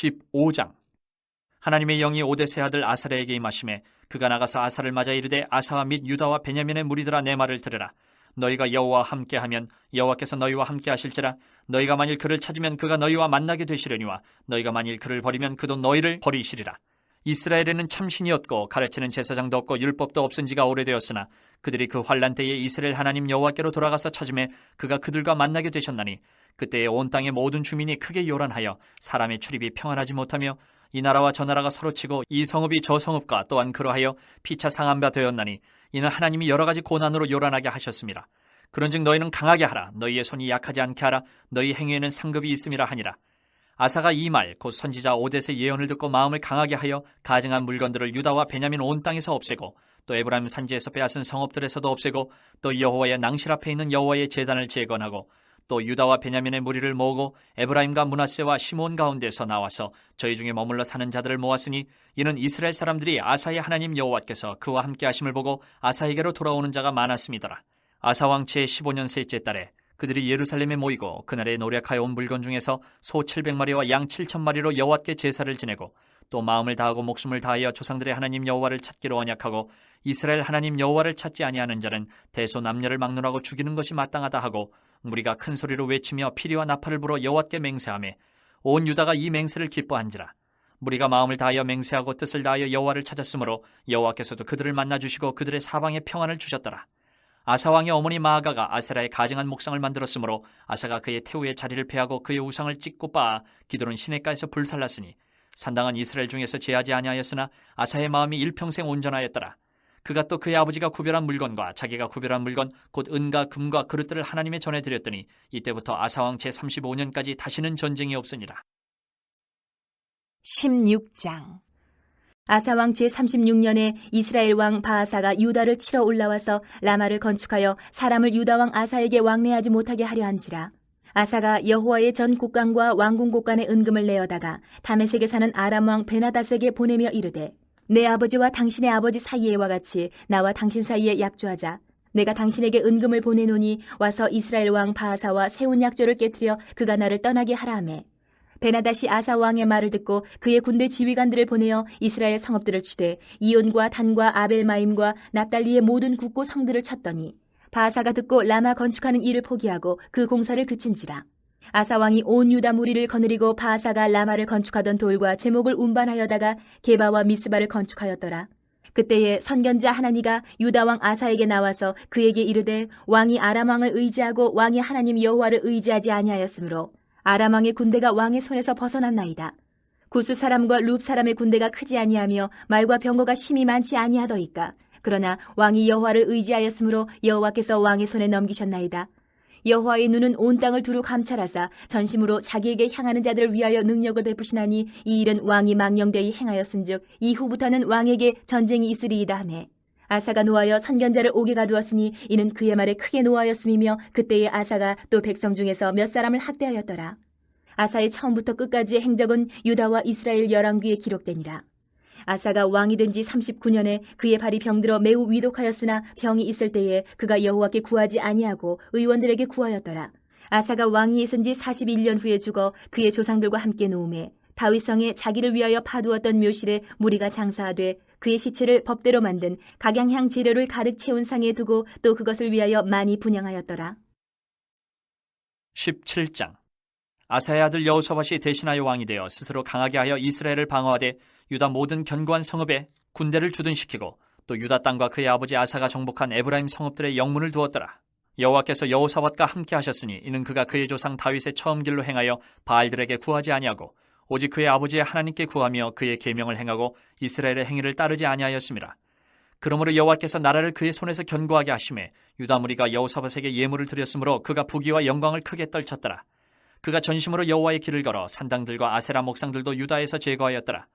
15장. 하나님의 영이 오뎃의 아들 아사랴에게 임하심에 그가 나가서 아사를 맞아 이르되 아사와 및 유다와 베냐민의 무리들아 내 말을 들으라. 너희가 여호와와 함께하면 여호와께서 너희와 함께하실지라. 너희가 만일 그를 찾으면 그가 너희와 만나게 되시려니와 너희가 만일 그를 버리면 그도 너희를 버리시리라. 이스라엘에는 참신이 없고 가르치는 제사장도 없고 율법도 없은 지가 오래되었으나 그들이 그 환난 때에 이스라엘 하나님 여호와께로 돌아가서 찾음에 그가 그들과 만나게 되셨나니 그때에 온 땅의 모든 주민이 크게 요란하여 사람의 출입이 평안하지 못하며 이 나라와 저 나라가 서로 치고 이 성읍이 저 성읍과 또한 그러하여 피차 상한 바 되었나니 이는 하나님이 여러 가지 고난으로 요란하게 하셨습니다. 그런즉 너희는 강하게 하라. 너희의 손이 약하지 않게 하라. 너희 행위에는 상급이 있음이라 하니라. 아사가 이 말 곧 선지자 오뎃의 예언을 듣고 마음을 강하게 하여 가증한 물건들을 유다와 베냐민 온 땅에서 없애고 또 에브라임 산지에서 빼앗은 성읍들에서도 없애고 또 여호와의 낭실 앞에 있는 여호와의 제단을 재건하고 또 유다와 베냐민의 무리를 모으고 에브라임과 므낫세와 시몬 가운데서 나와서 저희 중에 머물러 사는 자들을 모았으니 이는 이스라엘 사람들이 아사의 하나님 여호와께서 그와 함께 하심을 보고 아사에게로 돌아오는 자가 많았음이더라. 아사 왕치의 15년 셋째 달에 그들이 예루살렘에 모이고 그날에 노력하여 온 물건 중에서 소 700마리와 양 7,000마리로 여호와께 제사를 지내고 또 마음을 다하고 목숨을 다하여 조상들의 하나님 여호와를 찾기로 언약하고 이스라엘 하나님 여호와를 찾지 아니하는 자는 대소 남녀를 막론하고 죽이는 것이 마땅하다 하고 무리가 큰 소리로 외치며 피리와 나팔을 불어 여호와께 맹세하며 온 유다가 이 맹세를 기뻐한지라. 무리가 마음을 다하여 맹세하고 뜻을 다하여 여호와를 찾았으므로 여호와께서도 그들을 만나주시고 그들의 사방에 평안을 주셨더라. 아사 왕의 어머니 마아가가 아세라의 가증한 목상을 만들었으므로 아사가 그의 태우의 자리를 패하고 그의 우상을 찢고 빻아 기드론 시냇가에서 불살랐으니 산당한 이스라엘 중에서 제하지 아니하였으나 아사의 마음이 일평생 온전하였더라. 그가 또 그의 아버지가 구별한 물건과 자기가 구별한 물건 곧 은과 금과 그릇들을 하나님의 전에 드렸더니 이때부터 아사 왕 제35년까지 다시는 전쟁이 없으니라. 16장. 아사 왕 제36년에 이스라엘 왕 바아사가 유다를 치러 올라와서 라마를 건축하여 사람을 유다 왕 아사에게 왕래하지 못하게 하려 한지라. 아사가 여호와의 전 곡간과 왕궁 곡간의 은금을 내어다가 다메섹에 사는 아람 왕 베나닷에게 보내며 이르되 내 아버지와 당신의 아버지 사이에와 같이 나와 당신 사이에 약조하자. 내가 당신에게 은금을 보내노니 와서 이스라엘 왕 바아사와 세운 약조를 깨뜨려 그가 나를 떠나게 하라 하매 베나닷이 아사 왕의 말을 듣고 그의 군대 지휘관들을 보내어 이스라엘 성읍들을 치되 이온과 단과 아벨마임과 납달리의 모든 국고 성들을 쳤더니 바아사가 듣고 라마 건축하는 일을 포기하고 그 공사를 그친지라. 아사 왕이 온 유다 무리를 거느리고 바아사가 라마를 건축하던 돌과 제목을 운반하여다가 게바와 미스바를 건축하였더라. 그때에 선견자 하나니가 유다 왕 아사에게 나와서 그에게 이르되 왕이 아람 왕을 의지하고 왕이 하나님 여호와를 의지하지 아니하였으므로 아람 왕의 군대가 왕의 손에서 벗어났나이다. 구스 사람과 룹 사람의 군대가 크지 아니하며 말과 병거가 심히 많지 아니하더이까. 그러나 왕이 여호와를 의지하였으므로 여호와께서 왕의 손에 넘기셨나이다. 여호와의 눈은 온 땅을 두루 감찰하사 전심으로 자기에게 향하는 자들을 위하여 능력을 베푸시나니 이 일은 왕이 망령되이 행하였은즉 이후부터는 왕에게 전쟁이 있으리이다 하매 아사가 노하여 선견자를 옥에 가두었으니 이는 그의 말에 크게 노하였음이며 그때에 아사가 또 백성 중에서 몇 사람을 학대하였더라. 아사의 처음부터 끝까지의 행적은 유다와 이스라엘 열왕기에 기록되니라. 아사가 왕이 된 지 39년에 그의 발이 병들어 매우 위독하였으나 병이 있을 때에 그가 여호와께 구하지 아니하고 의원들에게 구하였더라. 아사가 왕위에 있은 지 41년 후에 죽어 그의 조상들과 함께 누움에 다윗성에 자기를 위하여 파두었던 묘실에 무리가 장사하되 그의 시체를 법대로 만든 각양향 재료를 가득 채운 상에 두고 또 그것을 위하여 많이 분향하였더라. 17장. 아사의 아들 여호사밧이 대신하여 왕이 되어 스스로 강하게 하여 이스라엘을 방어하되 유다 모든 견고한 성읍에 군대를 주둔시키고 또 유다 땅과 그의 아버지 아사가 정복한 에브라임 성읍들의 영문을 두었더라. 여호와께서 여호사밧과 함께 하셨으니 이는 그가 그의 조상 다윗의 처음 길로 행하여 바알들에게 구하지 아니하고 오직 그의 아버지의 하나님께 구하며 그의 계명을 행하고 이스라엘의 행위를 따르지 아니하였습니다. 그러므로 여호와께서 나라를 그의 손에서 견고하게 하심에 유다 무리가 여호사밧에게 예물을 드렸으므로 그가 부귀와 영광을 크게 떨쳤더라. 그가 전심으로 여호와의 길을 걸어 산당들과 아세라 목상들도 유다에서 제거하였더라.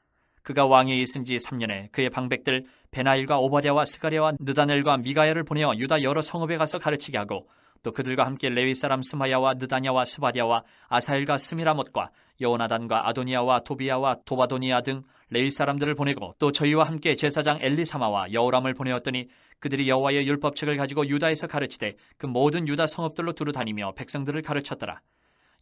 그가 왕위에 있은 지 3년에 그의 방백들 베나일과 오바댜와 스가랴와 느다넬과 미가야를 보내어 유다 여러 성읍에 가서 가르치게 하고 또 그들과 함께 레위 사람 스마야와 느다냐와 스바랴와 아사엘과 스미라못과 여호나단과 아도니아와 도비야와 도바도니아 등 레위 사람들을 보내고 또 저희와 함께 제사장 엘리사마와 여호람을 보내었더니 그들이 여호와의 율법책을 가지고 유다에서 가르치되 그 모든 유다 성읍들로 두루 다니며 백성들을 가르쳤더라.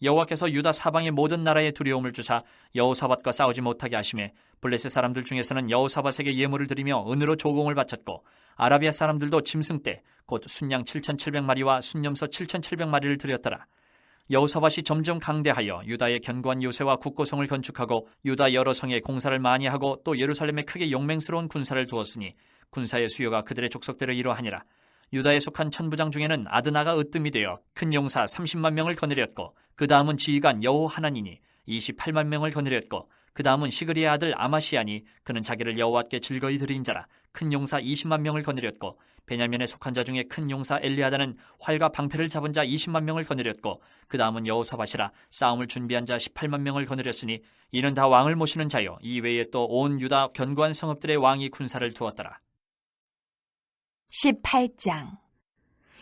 여호와께서 유다 사방의 모든 나라에 두려움을 주사 여호사밧과 싸우지 못하게 하심에 블레셋 사람들 중에서는 여호사밧에게 예물을 드리며 은으로 조공을 바쳤고 아라비아 사람들도 짐승떼 곧 순양 7,700마리와 순염소 7,700마리를 드렸더라. 여호사밧이 점점 강대하여 유다의 견고한 요새와 국고성을 건축하고 유다 여러 성에 공사를 많이 하고 또 예루살렘에 크게 용맹스러운 군사를 두었으니 군사의 수요가 그들의 족속대로 이러하니라. 유다에 속한 천부장 중에는 아드나가 으뜸이 되어 큰 용사 30만 명을 거느렸고 그 다음은 지휘관 여호하나니니 28만 명을 거느렸고 그 다음은 시그리의 아들 아마시아니 그는 자기를 여호와께 즐거이 드린 자라. 큰 용사 20만 명을 거느렸고 베냐민에 속한 자 중에 큰 용사 엘리아다는 활과 방패를 잡은 자 20만 명을 거느렸고 그 다음은 여호사밧이라 싸움을 준비한 자 18만 명을 거느렸으니 이는 다 왕을 모시는 자요 이 외에 또 온 유다 견고한 성읍들의 왕이 군사를 두었더라. 18장.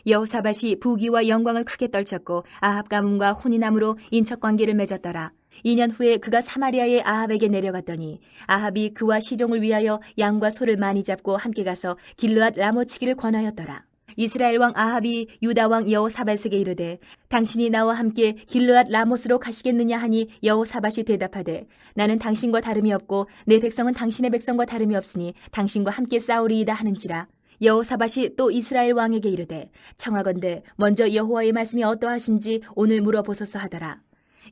여호사밧이 부귀와 영광을 크게 떨쳤고 아합 가문과 혼인함으로 인척관계를 맺었더라. 2년 후에 그가 사마리아의 아합에게 내려갔더니 아합이 그와 시종을 위하여 양과 소를 많이 잡고 함께 가서 길르앗 라모치기를 권하였더라. 이스라엘 왕 아합이 유다 왕 여호사밧에게 이르되 당신이 나와 함께 길르앗 라못으로 가시겠느냐 하니 여호사밧이 대답하되 나는 당신과 다름이 없고 내 백성은 당신의 백성과 다름이 없으니 당신과 함께 싸우리이다 하는지라. 여호사밧이 또 이스라엘 왕에게 이르되 청하건대 먼저 여호와의 말씀이 어떠하신지 오늘 물어보소서 하더라.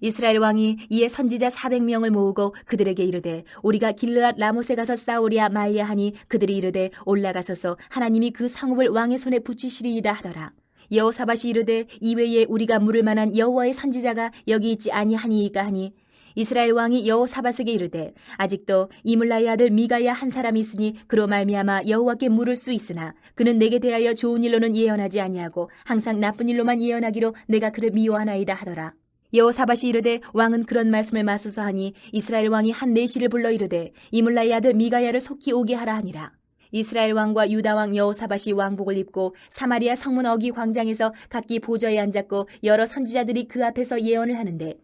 이스라엘 왕이 이에 선지자 400명을 모으고 그들에게 이르되 우리가 길르앗 라못에 가서 싸우랴 말랴 하니 그들이 이르되 올라가소서 하나님이 그 성읍을 왕의 손에 붙이시리이다 하더라. 여호사밧이 이르되 이외에 우리가 물을 만한 여호와의 선지자가 여기 있지 아니하니이까 하니 이스라엘 왕이 여호사밧에게 이르되 아직도 이물라의 아들 미가야 한 사람이 있으니 그로 말미암아 여호와께 물을 수 있으나 그는 내게 대하여 좋은 일로는 예언하지 아니하고 항상 나쁜 일로만 예언하기로 내가 그를 미워하나이다 하더라. 여호사밧이 이르되 왕은 그런 말씀을 마소서 하니 이스라엘 왕이 한 내시를 불러 이르되 이물라의 아들 미가야를 속히 오게 하라 하니라. 이스라엘 왕과 유다 왕 여호사밧이 왕복을 입고 사마리아 성문 어기 광장에서 각기 보좌에 앉았고 여러 선지자들이 그 앞에서 예언을 하는데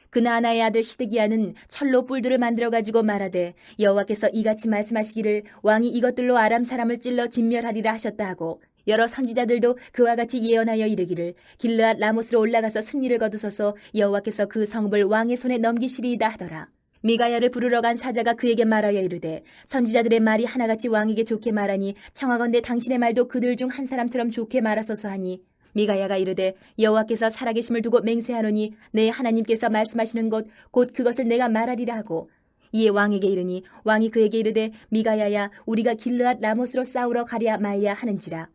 그나아나의 아들 시드기야는 철로 뿔들을 만들어가지고 말하되 여호와께서 이같이 말씀하시기를 왕이 이것들로 아람 사람을 찔러 진멸하리라 하셨다 하고 여러 선지자들도 그와 같이 예언하여 이르기를 길르앗 라못으로 올라가서 승리를 거두소서 여호와께서 그 성읍을 왕의 손에 넘기시리이다 하더라. 미가야를 부르러 간 사자가 그에게 말하여 이르되 선지자들의 말이 하나같이 왕에게 좋게 말하니 청하건대 당신의 말도 그들 중 한 사람처럼 좋게 말하소서 하니 미가야가 이르되 여호와께서 살아계심을 두고 맹세하노니 내 하나님께서 말씀하시는 것 곧 그것을 내가 말하리라 하고 이에 왕에게 이르니 왕이 그에게 이르되 미가야야 우리가 길르앗 라못으로 싸우러 가랴 말랴 하는지라.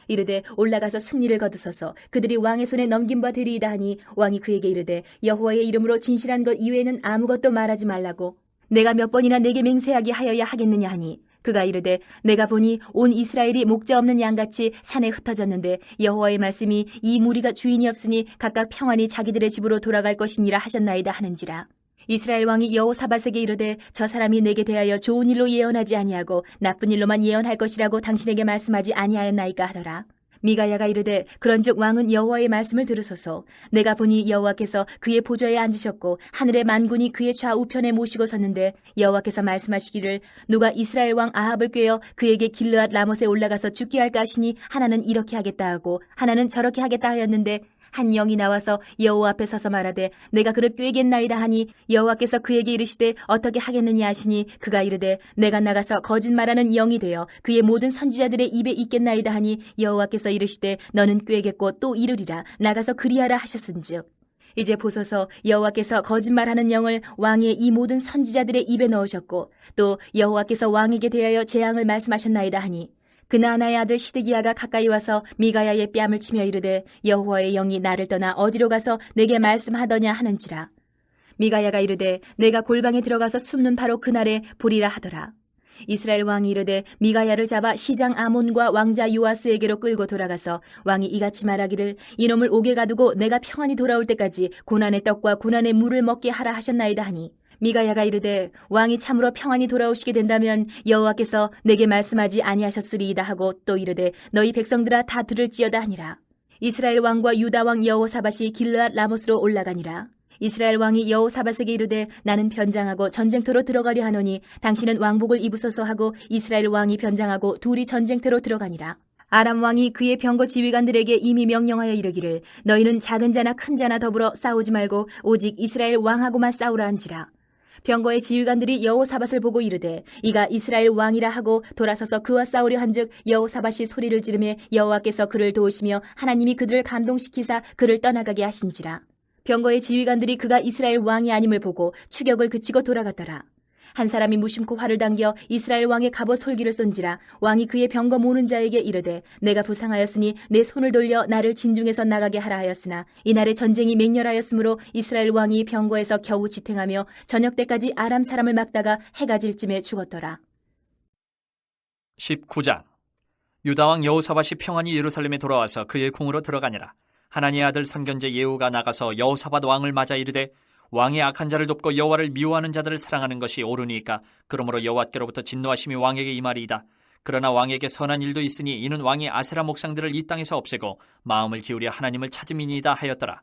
이르되 올라가서 승리를 거두소서 그들이 왕의 손에 넘긴 바 되리이다 하니 왕이 그에게 이르되 여호와의 이름으로 진실한 것 이외에는 아무것도 말하지 말라고 내가 몇 번이나 내게 맹세하게 하여야 하겠느냐 하니 그가 이르되 내가 보니 온 이스라엘이 목자 없는 양같이 산에 흩어졌는데 여호와의 말씀이 이 무리가 주인이 없으니 각각 평안히 자기들의 집으로 돌아갈 것이니라 하셨나이다 하는지라. 이스라엘 왕이 여호사밧에게 이르되 저 사람이 내게 대하여 좋은 일로 예언하지 아니하고 나쁜 일로만 예언할 것이라고 당신에게 말씀하지 아니하였나이까 하더라. 미가야가 이르되 그런즉 왕은 여호와의 말씀을 들으소서. 내가 보니 여호와께서 그의 보좌에 앉으셨고 하늘의 만군이 그의 좌우편에 모시고 섰는데 여호와께서 말씀하시기를 누가 이스라엘 왕 아합을 꾀어 그에게 길르앗 라못에 올라가서 죽게 할까 하시니 하나는 이렇게 하겠다 하고 하나는 저렇게 하겠다 하였는데 한 영이 나와서 여호와 앞에 서서 말하되 내가 그를 꾀겠나이다 하니 여호와께서 그에게 이르시되 어떻게 하겠느냐 하시니 그가 이르되 내가 나가서 거짓말하는 영이 되어 그의 모든 선지자들의 입에 있겠나이다 하니 여호와께서 이르시되 너는 꾀겠고 또 이르리라 나가서 그리하라 하셨은즉 이제 보소서 여호와께서 거짓말하는 영을 왕의 이 모든 선지자들의 입에 넣으셨고 또 여호와께서 왕에게 대하여 재앙을 말씀하셨나이다 하니 그나아나의 아들 시드기야가 가까이 와서 미가야의 뺨을 치며 이르되 여호와의 영이 나를 떠나 어디로 가서 내게 말씀하더냐 하는지라. 미가야가 이르되 내가 골방에 들어가서 숨는 바로 그날에 보리라 하더라. 이스라엘 왕이 이르되 미가야를 잡아 시장 아몬과 왕자 요아스에게로 끌고 돌아가서 왕이 이같이 말하기를 이놈을 옥에 가두고 내가 평안히 돌아올 때까지 고난의 떡과 고난의 물을 먹게 하라 하셨나이다 하니 미가야가 이르되 왕이 참으로 평안히 돌아오시게 된다면 여호와께서 내게 말씀하지 아니하셨으리이다 하고 또 이르되 너희 백성들아 다 들을지어다 하니라. 이스라엘 왕과 유다 왕 여호사밧이 길르앗 라못으로 올라가니라. 이스라엘 왕이 여호사밧에게 이르되 나는 변장하고 전쟁터로 들어가려 하노니 당신은 왕복을 입으소서 하고 이스라엘 왕이 변장하고 둘이 전쟁터로 들어가니라. 아람 왕이 그의 병거 지휘관들에게 이미 명령하여 이르기를 너희는 작은 자나 큰 자나 더불어 싸우지 말고 오직 이스라엘 왕하고만 싸우라 한지라. 병거의 지휘관들이 여호사밧을 보고 이르되 이가 이스라엘 왕이라 하고 돌아서서 그와 싸우려 한즉 여호사밧이 소리를 지르매 여호와께서 그를 도우시며 하나님이 그들을 감동시키사 그를 떠나가게 하신지라. 병거의 지휘관들이 그가 이스라엘 왕이 아님을 보고 추격을 그치고 돌아갔더라. 한 사람이 무심코 활을 당겨 이스라엘 왕의 갑옷 솔기를 쏜지라. 왕이 그의 병거 모는 자에게 이르되 내가 부상하였으니 내 손을 돌려 나를 진중에서 나가게 하라 하였으나 이날에 전쟁이 맹렬하였으므로 이스라엘 왕이 병거에서 겨우 지탱하며 저녁 때까지 아람 사람을 막다가 해가 질 쯤에 죽었더라. 19장. 유다왕 여호사밧이 평안히 예루살렘에 돌아와서 그의 궁으로 들어가니라. 하나니의 아들 선견제 예후가 나가서 여호사밧 왕을 맞아 이르되 왕의 악한 자를 돕고 여호와를 미워하는 자들을 사랑하는 것이 옳으니까 그러므로 여호와께로부터 진노하심이 왕에게 임하리이다. 그러나 왕에게 선한 일도 있으니 이는 왕이 아세라 목상들을 이 땅에서 없애고 마음을 기울여 하나님을 찾음이니이다 하였더라.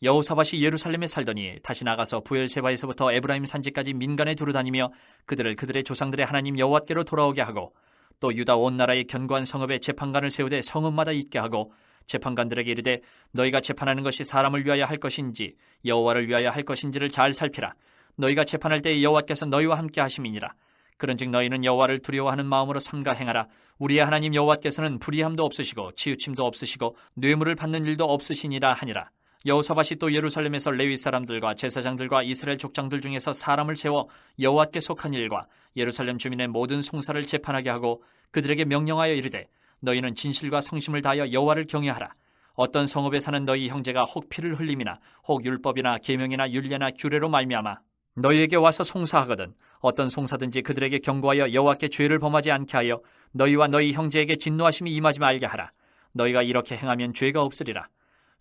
여호사밧이 예루살렘에 살더니 다시 나가서 부엘세바에서부터 에브라임 산지까지 민간에 두루다니며 그들을 그들의 조상들의 하나님 여호와께로 돌아오게 하고 또 유다 온 나라의 견고한 성읍에 재판관을 세우되 성읍마다 있게 하고 재판관들에게 이르되 너희가 재판하는 것이 사람을 위하여 할 것인지 여호와를 위하여 할 것인지를 잘 살피라. 너희가 재판할 때에 여호와께서 너희와 함께 하심이니라. 그런즉 너희는 여호와를 두려워하는 마음으로 삼가 행하라. 우리의 하나님 여호와께서는 불의함도 없으시고 치우침도 없으시고 뇌물을 받는 일도 없으시니라 하니라. 여호사밧이 또 예루살렘에서 레위 사람들과 제사장들과 이스라엘 족장들 중에서 사람을 세워 여호와께 속한 일과 예루살렘 주민의 모든 송사를 재판하게 하고 그들에게 명령하여 이르되 너희는 진실과 성심을 다하여 여호와를 경외하라. 어떤 성읍에 사는 너희 형제가 혹 피를 흘림이나 혹 율법이나 계명이나 율례나 규례로 말미암아 너희에게 와서 송사하거든 어떤 송사든지 그들에게 경고하여 여호와께 죄를 범하지 않게 하여 너희와 너희 형제에게 진노하심이 임하지 말게 하라. 너희가 이렇게 행하면 죄가 없으리라.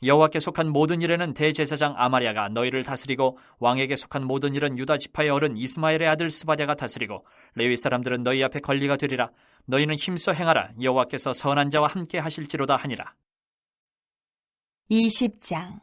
여호와께 속한 모든 일에는 대제사장 아마랴가 너희를 다스리고 왕에게 속한 모든 일은 유다 지파의 어른 이스마엘의 아들 스바랴가 다스리고 레위 사람들은 너희 앞에 관리가 되리라. 너희는 힘써 행하라. 여호와께서 선한 자와 함께 하실지로다 하니라. 20장.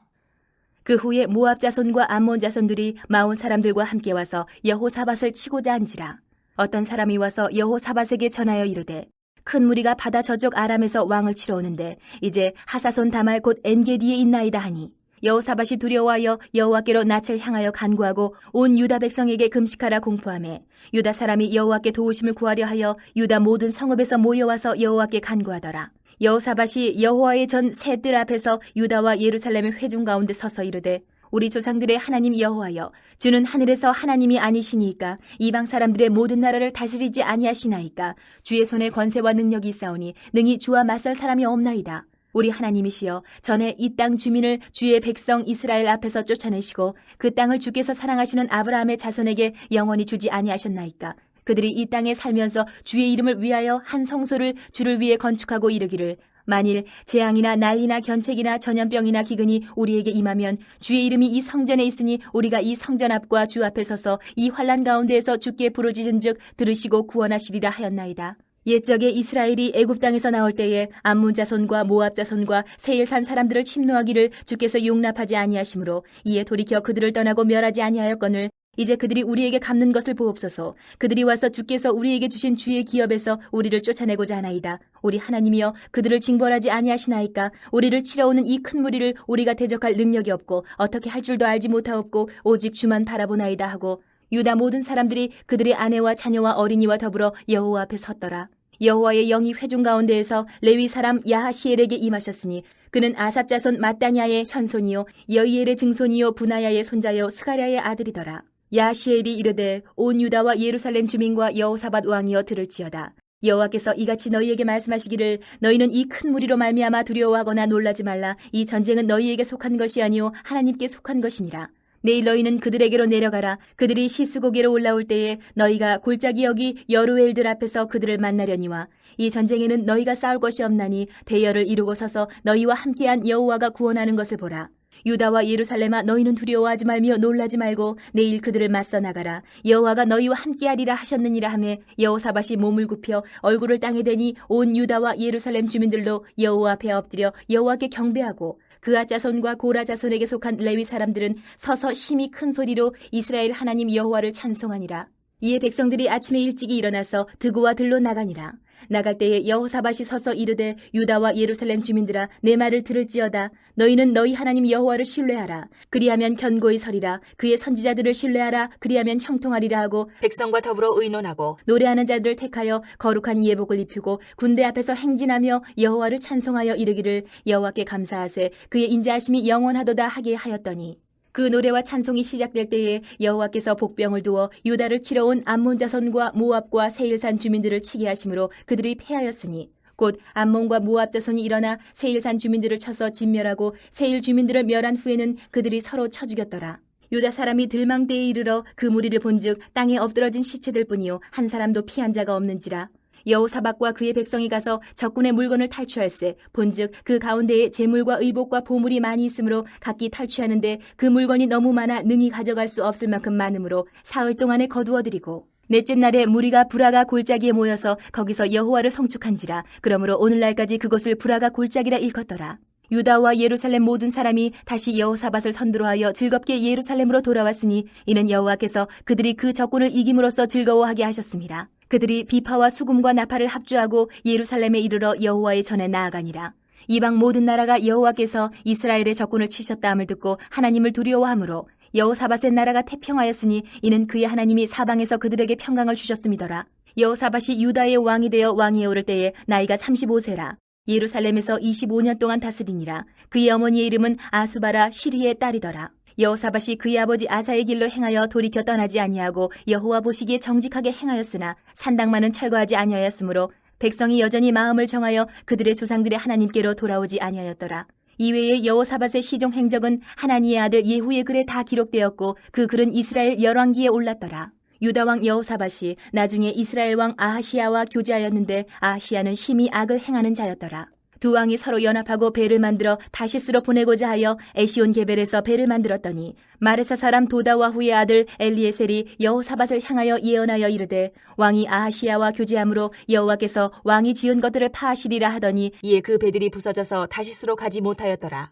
그 후에 모압 자손과 암몬 자손들이 마온 사람들과 함께 와서 여호사밧을 치고자 한지라. 어떤 사람이 와서 여호사밧에게 전하여 이르되 큰 무리가 바다 저쪽 아람에서 왕을 치러 오는데 이제 하사손 다말 곧 엔게디에 있나이다 하니 여호사밧이 두려워하여 여호와께로 낯을 향하여 간구하고 온 유다 백성에게 금식하라 공포하며 유다 사람이 여호와께 도우심을 구하려 하여 유다 모든 성읍에서 모여와서 여호와께 간구하더라. 여호사밧이 여호와의 전 새 뜰 앞에서 유다와 예루살렘의 회중 가운데 서서 이르되 우리 조상들의 하나님 여호와여 주는 하늘에서 하나님이 아니시니까 이방 사람들의 모든 나라를 다스리지 아니하시나이까 주의 손에 권세와 능력이 있사오니 능히 주와 맞설 사람이 없나이다. 우리 하나님이시여 전에 이 땅 주민을 주의 백성 이스라엘 앞에서 쫓아내시고 그 땅을 주께서 사랑하시는 아브라함의 자손에게 영원히 주지 아니하셨나이까. 그들이 이 땅에 살면서 주의 이름을 위하여 한 성소를 주를 위해 건축하고 이르기를 만일 재앙이나 난리나 견책이나 전염병이나 기근이 우리에게 임하면 주의 이름이 이 성전에 있으니 우리가 이 성전 앞과 주 앞에 서서 이 환난 가운데에서 주께 부르짖은즉 들으시고 구원하시리라 하였나이다. 옛적에 이스라엘이 애굽 땅에서 나올 때에 암몬 자손과 모압 자손과 세일산 사람들을 침노하기를 주께서 용납하지 아니하시므로 이에 돌이켜 그들을 떠나고 멸하지 아니하였거늘 이제 그들이 우리에게 갚는 것을 보옵소서. 그들이 와서 주께서 우리에게 주신 주의 기업에서 우리를 쫓아내고자 하나이다. 우리 하나님이여 그들을 징벌하지 아니하시나이까. 우리를 치러오는 이 큰 무리를 우리가 대적할 능력이 없고 어떻게 할 줄도 알지 못하옵고 오직 주만 바라보나이다 하고 유다 모든 사람들이 그들의 아내와 자녀와 어린이와 더불어 여호와 앞에 섰더라. 여호와의 영이 회중 가운데에서 레위 사람 야하시엘에게 임하셨으니 그는 아삽 자손 마따냐의 현손이요 여이엘의 증손이요 부나야의 손자요 스가랴의 아들이더라. 야하시엘이 이르되 온 유다와 예루살렘 주민과 여호사밧 왕이여 들을지어다. 여호와께서 이같이 너희에게 말씀하시기를 너희는 이 큰 무리로 말미암아 두려워하거나 놀라지 말라. 이 전쟁은 너희에게 속한 것이 아니요 하나님께 속한 것이니라. 내일 너희는 그들에게로 내려가라. 그들이 시스고게로 올라올 때에 너희가 골짜기 여기 여루엘들 앞에서 그들을 만나려니와 이 전쟁에는 너희가 싸울 것이 없나니 대열을 이루고 서서 너희와 함께한 여호와가 구원하는 것을 보라. 유다와 예루살렘아 너희는 두려워하지 말며 놀라지 말고 내일 그들을 맞서 나가라. 여호와가 너희와 함께하리라 하셨느니라 하매 여호사밧이 몸을 굽혀 얼굴을 땅에 대니 온 유다와 예루살렘 주민들도 여호와 앞에 엎드려 여호와께 경배하고 그앗 자손과 고라 자손에게 속한 레위 사람들은 서서 심히 큰 소리로 이스라엘 하나님 여호와를 찬송하니라. 이에 백성들이 아침에 일찍이 일어나서 드고와 들로 나가니라. 나갈 때에 여호사밧이 서서 이르되 유다와 예루살렘 주민들아 내 말을 들을지어다. 너희는 너희 하나님 여호와를 신뢰하라. 그리하면 견고히 서리라. 그의 선지자들을 신뢰하라. 그리하면 형통하리라 하고 백성과 더불어 의논하고 노래하는 자들을 택하여 거룩한 예복을 입히고 군대 앞에서 행진하며 여호와를 찬송하여 이르기를 여호와께 감사하세 그의 인자하심이 영원하도다 하게 하였더니 그 노래와 찬송이 시작될 때에 여호와께서 복병을 두어 유다를 치러 온 암몬 자손과 모압과 세일산 주민들을 치게 하심으로 그들이 패하였으니 곧 암몬과 모압 자손이 일어나 세일산 주민들을 쳐서 진멸하고 세일 주민들을 멸한 후에는 그들이 서로 쳐 죽였더라. 유다 사람이 들망대에 이르러 그 무리를 본즉 땅에 엎드러진 시체들 뿐이요 한 사람도 피한 자가 없는지라. 여호사밧과 그의 백성이 가서 적군의 물건을 탈취할세 본즉 그 가운데에 재물과 의복과 보물이 많이 있으므로 각기 탈취하는데 그 물건이 너무 많아 능히 가져갈 수 없을 만큼 많으므로 사흘 동안에 거두어들이고 넷째 날에 무리가 브라가 골짜기에 모여서 거기서 여호와를 송축한지라. 그러므로 오늘날까지 그곳을 브라가 골짜기라 일컫더라. 유다와 예루살렘 모든 사람이 다시 여호사밧을 선두로하여 즐겁게 예루살렘으로 돌아왔으니 이는 여호와께서 그들이 그 적군을 이김으로써 즐거워하게 하셨습니다. 그들이 비파와 수금과 나팔을 합주하고 예루살렘에 이르러 여호와의 전에 나아가니라. 이방 모든 나라가 여호와께서 이스라엘의 적군을 치셨다 함을 듣고 하나님을 두려워하므로 여호사밧의 나라가 태평하였으니 이는 그의 하나님이 사방에서 그들에게 평강을 주셨음이더라. 여호사밧이 유다의 왕이 되어 왕위에 오를 때에 나이가 35세라. 예루살렘에서 25년 동안 다스리니라. 그의 어머니의 이름은 아수바라 시리의 딸이더라. 여호사밧이 그의 아버지 아사의 길로 행하여 돌이켜 떠나지 아니하고 여호와 보시기에 정직하게 행하였으나 산당만은 철거하지 아니하였으므로 백성이 여전히 마음을 정하여 그들의 조상들의 하나님께로 돌아오지 아니하였더라. 이외에 여호사밧의 시종 행적은 하나니의 아들 예후의 글에 다 기록되었고 그 글은 이스라엘 열왕기에 올랐더라. 유다 왕 여호사밧이 나중에 이스라엘 왕 아하시야와 교제하였는데 아하시야는 심히 악을 행하는 자였더라. 두 왕이 서로 연합하고 배를 만들어 다시스로 보내고자 하여 에시온 게벨에서 배를 만들었더니 마레사 사람 도다와후의 아들 엘리에셀이 여호사밧을 향하여 예언하여 이르되 왕이 아하시야와 교제함으로 여호와께서 왕이 지은 것들을 파하시리라 하더니 이에 그 배들이 부서져서 다시스로 가지 못하였더라.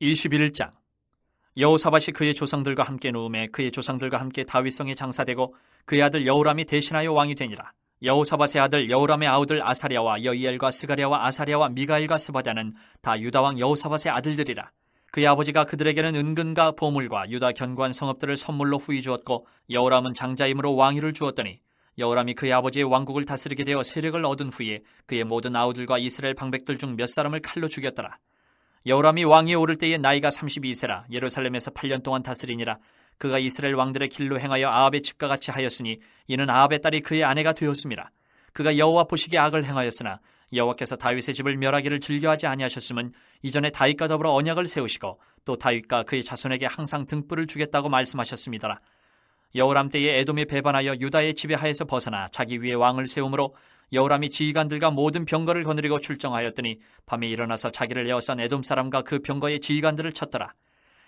21장 여호사밧이 그의 조상들과 함께 누움에 그의 조상들과 함께 다윗성에 장사되고 그의 아들 여호람이 대신하여 왕이 되니라. 여호사밧의 아들 여호람의 아우들 아사랴와 여이엘과 스가랴와 아사랴와 미가엘과 스바다는 다 유다왕 여호사밧의 아들들이라. 그의 아버지가 그들에게는 은근과 보물과 유다 견고한 성읍들을 선물로 후히 주었고 여호람은 장자임으로 왕위를 주었더니 여호람이 그의 아버지의 왕국을 다스리게 되어 세력을 얻은 후에 그의 모든 아우들과 이스라엘 방백들 중 몇 사람을 칼로 죽였더라. 여호람이 왕위에 오를 때에 나이가 32세라 예루살렘에서 8년 동안 다스리니라. 그가 이스라엘 왕들의 길로 행하여 아합의 집과 같이 하였으니 이는 아합의 딸이 그의 아내가 되었음이라. 그가 여호와 보시기에 악을 행하였으나 여호와께서 다윗의 집을 멸하기를 즐겨하지 아니하셨음은 이전에 다윗과 더불어 언약을 세우시고 또 다윗과 그의 자손에게 항상 등불을 주겠다고 말씀하셨습니다. 여호람 때에 에돔이 배반하여 유다의 지배하에서 벗어나 자기 위에 왕을 세우므로 여호람이 지휘관들과 모든 병거를 거느리고 출정하였더니 밤에 일어나서 자기를 에워싼 에돔 사람과 그 병거의 지휘관들을 쳤더라.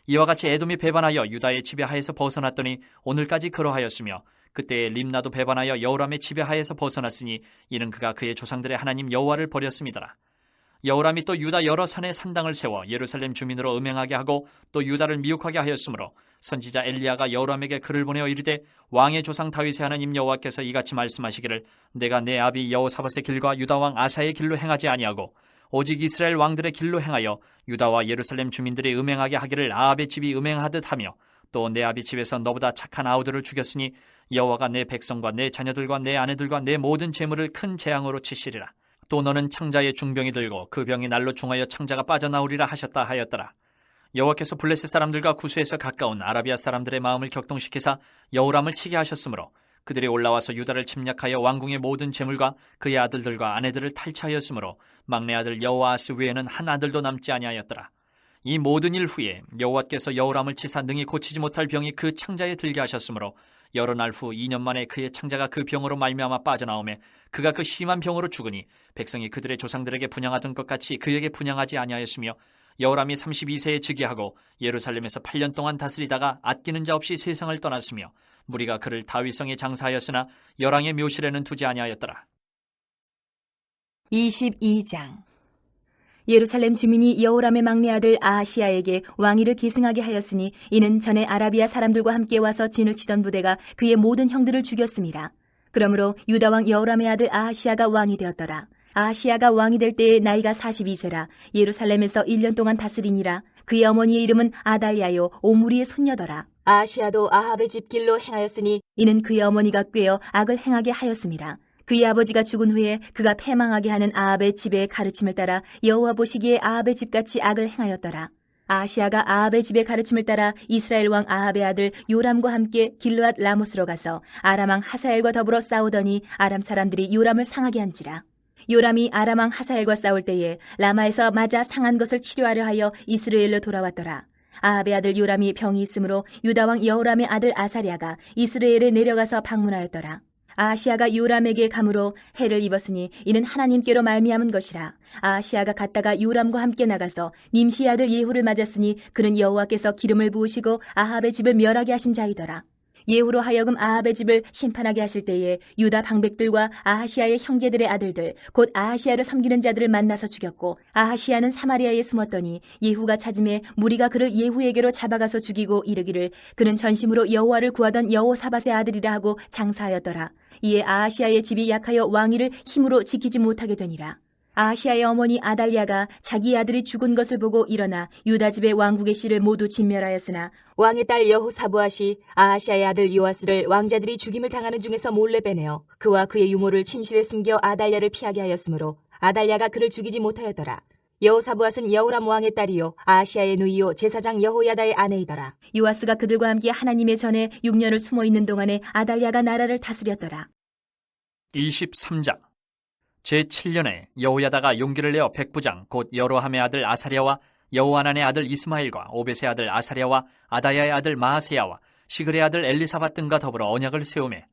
이와 같이 에돔이 배반하여 유다의 지배하에서 벗어났더니 오늘까지 그러하였으며 그때에 림나도 배반하여 여호람의 지배하에서 벗어났으니 이는 그가 그의 조상들의 하나님 여호와를 버렸음이더라. 여호람이 또 유다 여러 산에 산당을 세워 예루살렘 주민으로 음행하게 하고 또 유다를 미혹하게 하였으므로 선지자 엘리야가 여호람에게 글을 보내어 이르되 왕의 조상 다윗의 하나님 여호와께서 이같이 말씀하시기를 내가 내 아비 여호사밧의 길과 유다 왕 아사의 길로 행하지 아니하고 오직 이스라엘 왕들의 길로 행하여 유다와 예루살렘 주민들이 음행하게 하기를 아합의 집이 음행하듯 하며 또 내 아비 집에서 너보다 착한 아우들을 죽였으니 여호와가 내 백성과 내 자녀들과 내 아내들과 내 모든 재물을 큰 재앙으로 치시리라. 또 너는 창자의 중병이 들고 그 병이 날로 중하여 창자가 빠져나오리라 하셨다 하였더라. 여호와께서 블레셋 사람들과 구스에서 가까운 아라비아 사람들의 마음을 격동시키사 여호람을 치게 하셨으므로 그들이 올라와서 유다를 침략하여 왕궁의 모든 재물과 그의 아들들과 아내들을 탈취하였으므로 막내 아들 여호아스 외에는 한 아들도 남지 아니하였더라. 이 모든 일 후에 여호와께서 여호람을 치사 능히 고치지 못할 병이 그 창자에 들게 하셨으므로 여러 날 후 2년 만에 그의 창자가 그 병으로 말미암아 빠져나오매 그가 그 심한 병으로 죽으니 백성이 그들의 조상들에게 분향하던 것 같이 그에게 분향하지 아니하였으며 여호람이 32세에 즉위하고 예루살렘에서 8년 동안 다스리다가 아끼는 자 없이 세상을 떠났으며 무리가 그를 다윗성에 장사하였으나 열왕의 묘실에는 두지 아니하였더라. 22장 예루살렘 주민이 여호람의 막내 아들 아하시야에게 왕위를 계승하게 하였으니 이는 전에 아라비아 사람들과 함께 와서 진을 치던 부대가 그의 모든 형들을 죽였습니다. 그러므로 유다 왕 여호람의 아들 아하시야가 왕이 되었더라. 아하시야가 왕이 될 때의 나이가 42세라 예루살렘에서 1년 동안 다스리니라. 그의 어머니의 이름은 아달랴요 오므리의 손녀더라. 아하시야도 아합의 집 길로 행하였으니 이는 그의 어머니가 꾀어 악을 행하게 하였습니다. 그의 아버지가 죽은 후에 그가 패망하게 하는 아합의 집의 가르침을 따라 여호와 보시기에 아합의 집같이 악을 행하였더라. 아하시야가 아합의 집의 가르침을 따라 이스라엘 왕 아합의 아들 요람과 함께 길르앗 라못으로 가서 아람 왕 하사엘과 더불어 싸우더니 아람 사람들이 요람을 상하게 한지라. 요람이 아람 왕 하사엘과 싸울 때에 라마에서 맞아 상한 것을 치료하려 하여 이스라엘로 돌아왔더라. 아합의 아들 요람이 병이 있으므로 유다 왕 여호람의 아들 아사랴가 이스라엘에 내려가서 방문하였더라. 아하시야가 요람에게 감으로 해를 입었으니 이는 하나님께로 말미암은 것이라. 아하시야가 갔다가 요람과 함께 나가서 님시의 아들 예후를 맞았으니 그는 여호와께서 기름을 부으시고 아합의 집을 멸하게 하신 자이더라. 예후로 하여금 아합의 집을 심판하게 하실 때에 유다 방백들과 아하시야의 형제들의 아들들 곧 아하시야를 섬기는 자들을 만나서 죽였고 아하시야는 사마리아에 숨었더니 예후가 찾음에 무리가 그를 예후에게로 잡아가서 죽이고 이르기를 그는 전심으로 여호와를 구하던 여호사밧의 아들이라 하고 장사하였더라. 이에 아하시야의 집이 약하여 왕위를 힘으로 지키지 못하게 되니라. 아하시야의 어머니 아달랴가 자기 아들이 죽은 것을 보고 일어나 유다 집의 왕국의 씨를 모두 진멸하였으나 왕의 딸 여호사부앗이 아하시야의 아들 요아스를 왕자들이 죽임을 당하는 중에서 몰래 빼내어 그와 그의 유모를 침실에 숨겨 아달랴를 피하게 하였으므로 아달랴가 그를 죽이지 못하였더라. 여호사부앗은 여호람 왕의 딸이요 아하시야의 누이요 제사장 여호야다의 아내이더라. 요아스가 그들과 함께 하나님의 전에 6년을 숨어 있는 동안에 아달랴가 나라를 다스렸더라. 23장 제7년에 여호야다가 용기를 내어 백부장 곧 여로함의 아들 아사랴와 여호하난의 아들 이스마엘과 오벳의 아들 아사랴와 아다야의 아들 마하세야와 시글의 아들 엘리사밧 등과 더불어 언약을 세우매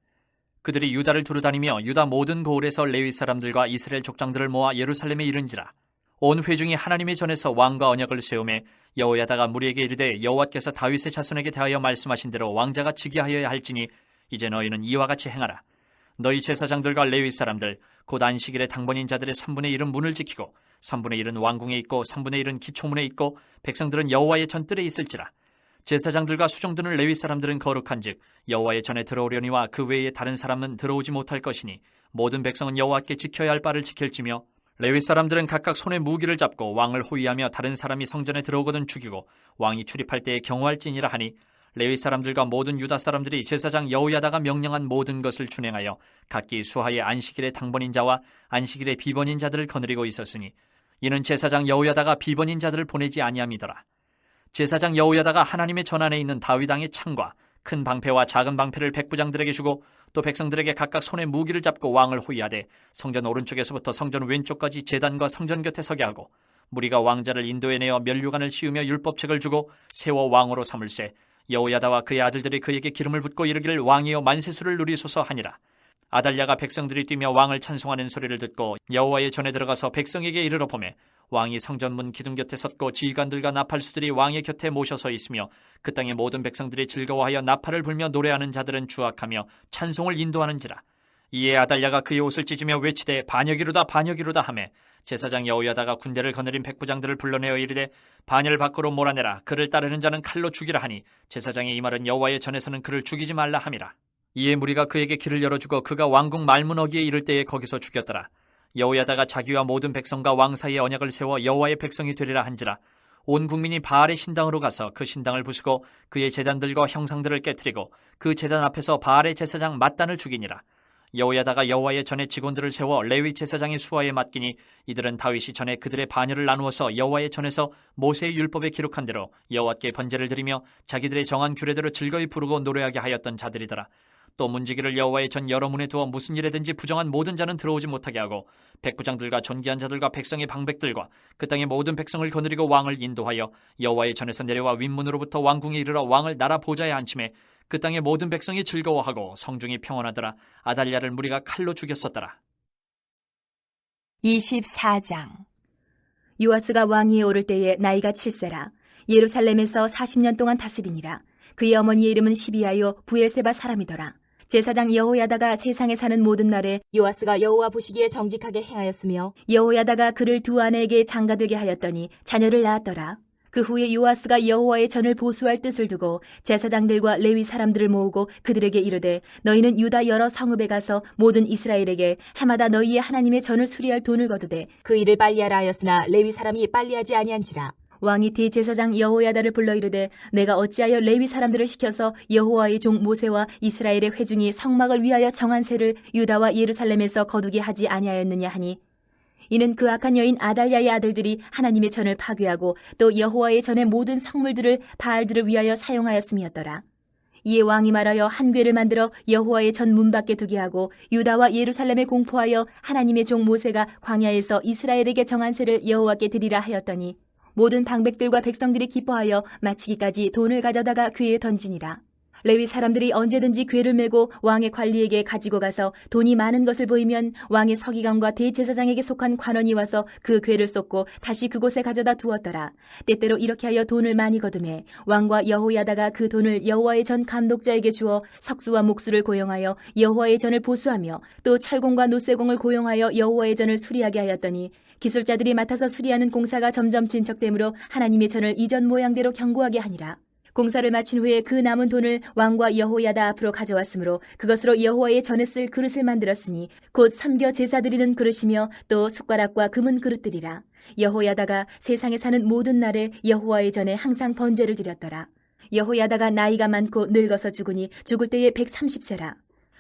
그들이 유다를 두루다니며 유다 모든 고을에서 레위 사람들과 이스라엘 족장들을 모아 예루살렘에 이른지라. 온 회중이 하나님의 전에서 왕과 언약을 세우매 여호야다가 무리에게 이르되 여호와께서 다윗의 자손에게 대하여 말씀하신 대로 왕자가 즉위하여야 할지니 이제 너희는 이와 같이 행하라. 너희 제사장들과 레위 사람들 곧 안식일의 당번인 자들의 3분의 1은 문을 지키고 3분의 1은 왕궁에 있고 3분의 1은 기초문에 있고 백성들은 여호와의 전뜰에 있을지라. 제사장들과 수종드는 레위 사람들은 거룩한즉 여호와의 전에 들어오려니와 그 외에 다른 사람은 들어오지 못할 것이니 모든 백성은 여호와께 지켜야 할 바를 지킬지며 레위 사람들은 각각 손에 무기를 잡고 왕을 호위하며 다른 사람이 성전에 들어오거든 죽이고 왕이 출입할 때에 경호할지니라 하니 레위 사람들과 모든 유다 사람들이 제사장 여호야다가 명령한 모든 것을 준행하여 각기 수하의 안식일의 당번인 자와 안식일의 비번인 자들을 거느리고 있었으니 이는 제사장 여호야다가 비번인 자들을 보내지 아니함이더라. 제사장 여호야다가 하나님의 전안에 있는 다윗 왕의 창과 큰 방패와 작은 방패를 백부장들에게 주고 또 백성들에게 각각 손에 무기를 잡고 왕을 호위하되 성전 오른쪽에서부터 성전 왼쪽까지 제단과 성전 곁에 서게 하고 무리가 왕자를 인도해내어 면류관을 씌우며 율법책을 주고 세워 왕으로 삼을세 여호야다와 그의 아들들이 그에게 기름을 붓고 이르기를 왕이여 만세수를 누리소서 하니라. 아달랴가 백성들이 뛰며 왕을 찬송하는 소리를 듣고 여호와의 전에 들어가서 백성에게 이르러 보매 왕이 성전문 기둥 곁에 섰고 지휘관들과 나팔수들이 왕의 곁에 모셔서 있으며 그 땅의 모든 백성들이 즐거워하여 나팔을 불며 노래하는 자들은 주악하며 찬송을 인도하는지라. 이에 아달랴가 그의 옷을 찢으며 외치되 반역이로다 반역이로다 하매 제사장 여호야다가 군대를 거느린 백부장들을 불러내어 이르되 반열 밖으로 몰아내라. 그를 따르는 자는 칼로 죽이라 하니 제사장의 이 말은 여호와의 전에서는 그를 죽이지 말라 함이라. 이에 무리가 그에게 길을 열어주고 그가 왕궁 말문어기에 이를 때에 거기서 죽였더라. 여호야다가 자기와 모든 백성과 왕 사이에 언약을 세워 여호와의 백성이 되리라 한지라. 온 국민이 바알의 신당으로 가서 그 신당을 부수고 그의 제단들과 형상들을 깨뜨리고 그 제단 앞에서 바알의 제사장 맏단을 죽이니라. 여호야다가 여호와의 전에 직원들을 세워 레위 제사장의 수하에 맡기니 이들은 다윗이 전에 그들의 반열을 나누어서 여호와의 전에서 모세의 율법에 기록한 대로 여호와께 번제를 드리며 자기들의 정한 규례대로 즐거이 부르고 노래하게 하였던 자들이더라. 또 문지기를 여호와의 전 여러 문에 두어 무슨 일에든지 부정한 모든 자는 들어오지 못하게 하고 백부장들과 존귀한 자들과 백성의 방백들과 그 땅의 모든 백성을 거느리고 왕을 인도하여 여호와의 전에서 내려와 윗문으로부터 왕궁에 이르러 왕을 나라 보좌에 앉히매 그 땅의 모든 백성이 즐거워하고 성중이 평안하더라. 아달랴를 무리가 칼로 죽였었더라. 24장 요아스가 왕위에 오를 때에 나이가 7세라. 예루살렘에서 40년 동안 다스리니라. 그의 어머니의 이름은 시비아요 부엘세바 사람이더라. 제사장 여호야다가 세상에 사는 모든 날에 요아스가 여호와 보시기에 정직하게 행하였으며 여호야다가 그를 두 아내에게 장가들게 하였더니 자녀를 낳았더라. 그 후에 요아스가 여호와의 전을 보수할 뜻을 두고 제사장들과 레위 사람들을 모으고 그들에게 이르되 너희는 유다 여러 성읍에 가서 모든 이스라엘에게 해마다 너희의 하나님의 전을 수리할 돈을 거두되 그 일을 빨리하라 하였으나 레위 사람이 빨리하지 아니한지라. 왕이 대제사장 여호야다를 불러 이르되 내가 어찌하여 레위 사람들을 시켜서 여호와의 종 모세와 이스라엘의 회중이 성막을 위하여 정한 세를 유다와 예루살렘에서 거두게 하지 아니하였느냐 하니 이는 그 악한 여인 아달랴의 아들들이 하나님의 전을 파괴하고 또 여호와의 전의 모든 성물들을 바알들을 위하여 사용하였음이었더라. 이에 왕이 말하여 한 궤를 만들어 여호와의 전 문 밖에 두게 하고 유다와 예루살렘에 공포하여 하나님의 종 모세가 광야에서 이스라엘에게 정한 세를 여호와께 드리라 하였더니 모든 방백들과 백성들이 기뻐하여 마치기까지 돈을 가져다가 궤에 던지니라. 레위 사람들이 언제든지 궤를 메고 왕의 관리에게 가지고 가서 돈이 많은 것을 보이면 왕의 서기관과 대제사장에게 속한 관원이 와서 그 궤를 쏟고 다시 그곳에 가져다 두었더라. 때때로 이렇게 하여 돈을 많이 거두매 왕과 여호야다가 그 돈을 여호와의 전 감독자에게 주어 석수와 목수를 고용하여 여호와의 전을 보수하며 또 철공과 노쇠공을 고용하여 여호와의 전을 수리하게 하였더니 기술자들이 맡아서 수리하는 공사가 점점 진척되므로 하나님의 전을 이전 모양대로 견고하게 하니라. 공사를 마친 후에 그 남은 돈을 왕과 여호야다 앞으로 가져왔으므로 그것으로 여호와의 전에 쓸 그릇을 만들었으니 곧 섬겨 제사 드리는 그릇이며 또 숟가락과 금은 그릇들이라. 여호야다가 세상에 사는 모든 날에 여호와의 전에 항상 번제를 드렸더라. 여호야다가 나이가 많고 늙어서 죽으니 죽을 때에 130세라.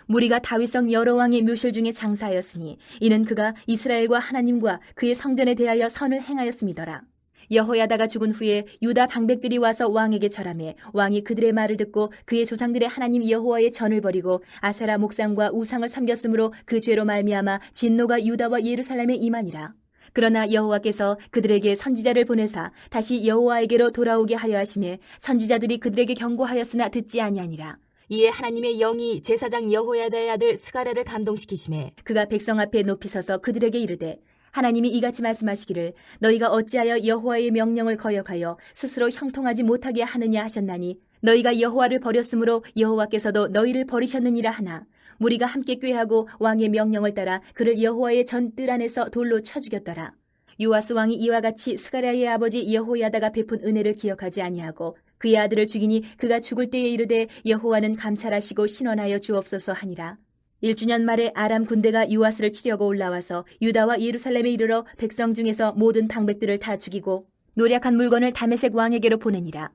무리가 다윗성 여러 왕의 묘실 중에 장사하였으니 이는 그가 이스라엘과 하나님과 그의 성전에 대하여 선을 행하였음이더라. 여호야다가 죽은 후에 유다 방백들이 와서 왕에게 절하매 왕이 그들의 말을 듣고 그의 조상들의 하나님 여호와의 전을 버리고 아세라 목상과 우상을 섬겼으므로 그 죄로 말미암아 진노가 유다와 예루살렘에 임하니라. 그러나 여호와께서 그들에게 선지자를 보내사 다시 여호와에게로 돌아오게 하려 하시매 선지자들이 그들에게 경고하였으나 듣지 아니하니라. 이에 하나님의 영이 제사장 여호야다의 아들 스가랴를 감동시키시매 그가 백성 앞에 높이 서서 그들에게 이르되 하나님이 이같이 말씀하시기를 너희가 어찌하여 여호와의 명령을 거역하여 스스로 형통하지 못하게 하느냐 하셨나니 너희가 여호와를 버렸으므로 여호와께서도 너희를 버리셨느니라 하나 무리가 함께 꾀하고 왕의 명령을 따라 그를 여호와의 전 뜰 안에서 돌로 쳐 죽였더라. 요아스 왕이 이와 같이 스가랴의 아버지 여호야다가 베푼 은혜를 기억하지 아니하고 그의 아들을 죽이니 그가 죽을 때에 이르되 여호와는 감찰하시고 신원하여 주옵소서 하니라. 1주년 말에 아람 군대가 요아스를 치려고 올라와서 유다와 예루살렘에 이르러 백성 중에서 모든 방백들을 다 죽이고 노략한 물건을 다메섹 왕에게로 보내니라.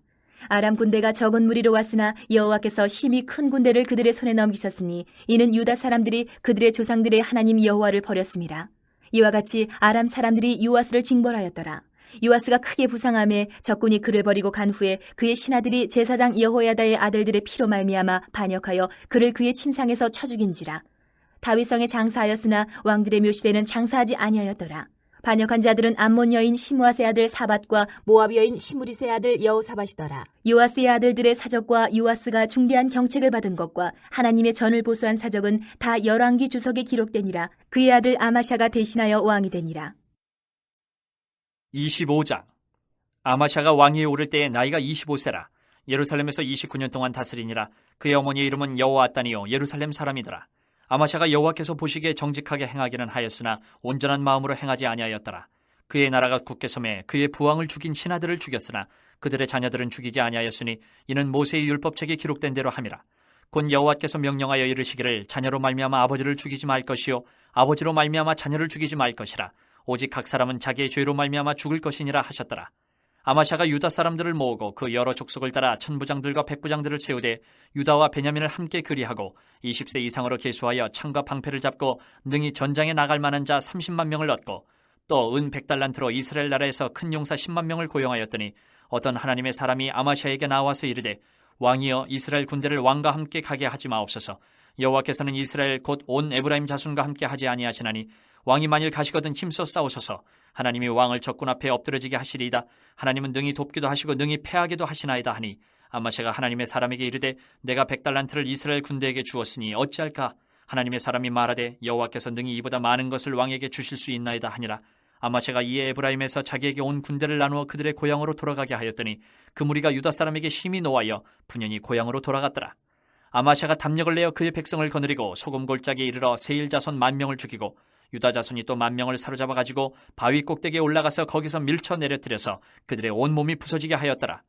아람 군대가 적은 무리로 왔으나 여호와께서 심히 큰 군대를 그들의 손에 넘기셨으니 이는 유다 사람들이 그들의 조상들의 하나님 여호와를 버렸습니다. 이와 같이 아람 사람들이 요아스를 징벌하였더라. 요아스가 크게 부상하며 적군이 그를 버리고 간 후에 그의 신하들이 제사장 여호야다의 아들들의 피로 말미암아 반역하여 그를 그의 침상에서 쳐 죽인지라. 다윗성에 장사하였으나 왕들의 묘실에는 장사하지 아니하였더라. 반역한 자들은 암몬 여인 시므앗의 아들 사밧과 모압 여인 시므릿의 아들 여호사밧이더라. 요아스의 아들들의 사적과 요아스가 중대한 경책을 받은 것과 하나님의 전을 보수한 사적은 다 열왕기 주석에 기록되니라. 그의 아들 아마샤가 대신하여 왕이 되니라. 25장. 아마샤가 왕위에 오를 때에 나이가 25세라. 예루살렘에서 29년 동안 다스리니라. 그의 어머니의 이름은 여호아따니요 예루살렘 사람이더라. 아마샤가 여호와께서 보시기에 정직하게 행하기는 하였으나 온전한 마음으로 행하지 아니하였더라. 그의 나라가 굳게 섬에 그의 부왕을 죽인 신하들을 죽였으나 그들의 자녀들은 죽이지 아니하였으니 이는 모세의 율법책에 기록된 대로 함이라. 곧 여호와께서 명령하여 이르시기를 자녀로 말미암아 아버지를 죽이지 말 것이요 아버지로 말미암아 자녀를 죽이지 말 것이라. 오직 각 사람은 자기의 죄로 말미암아 죽을 것이니라 하셨더라. 아마샤가 유다 사람들을 모으고 그 여러 족속을 따라 천부장들과 백부장들을 세우되 유다와 베냐민을 함께 그리하고 20세 이상으로 계수하여 창과 방패를 잡고 능히 전장에 나갈 만한 자 30만 명을 얻고 또 은 100달란트로 이스라엘 나라에서 큰 용사 10만 명을 고용하였더니 어떤 하나님의 사람이 아마샤에게 나와서 이르되 왕이여 이스라엘 군대를 왕과 함께 가게 하지 마옵소서. 여호와께서는 이스라엘 곧 온 에브라임 자손과 함께 하지 아니하시나니 왕이 만일 가시거든 힘써 싸우소서. 하나님이 왕을 적군 앞에 엎드러지게 하시리이다. 하나님은 능히 돕기도 하시고 능히 패하기도 하시나이다 하니 아마샤가 하나님의 사람에게 이르되 내가 100달란트를 이스라엘 군대에게 주었으니 어찌할까? 하나님의 사람이 말하되 여호와께서 능히 이보다 많은 것을 왕에게 주실 수 있나이다 하니라. 아마샤가 이에 에브라임에서 자기에게 온 군대를 나누어 그들의 고향으로 돌아가게 하였더니 그 무리가 유다 사람에게 심히 노하여 분연히 고향으로 돌아갔더라. 아마샤가 담력을 내어 그의 백성을 거느리고 소금 골짜기에 이르러 세일 자손 10,000명을 죽이고 유다 자손이 또 10,000명을 사로잡아 가지고 바위 꼭대기에 올라가서 거기서 밀쳐 내려뜨려서 그들의 온 몸이 부서지게 하였더라.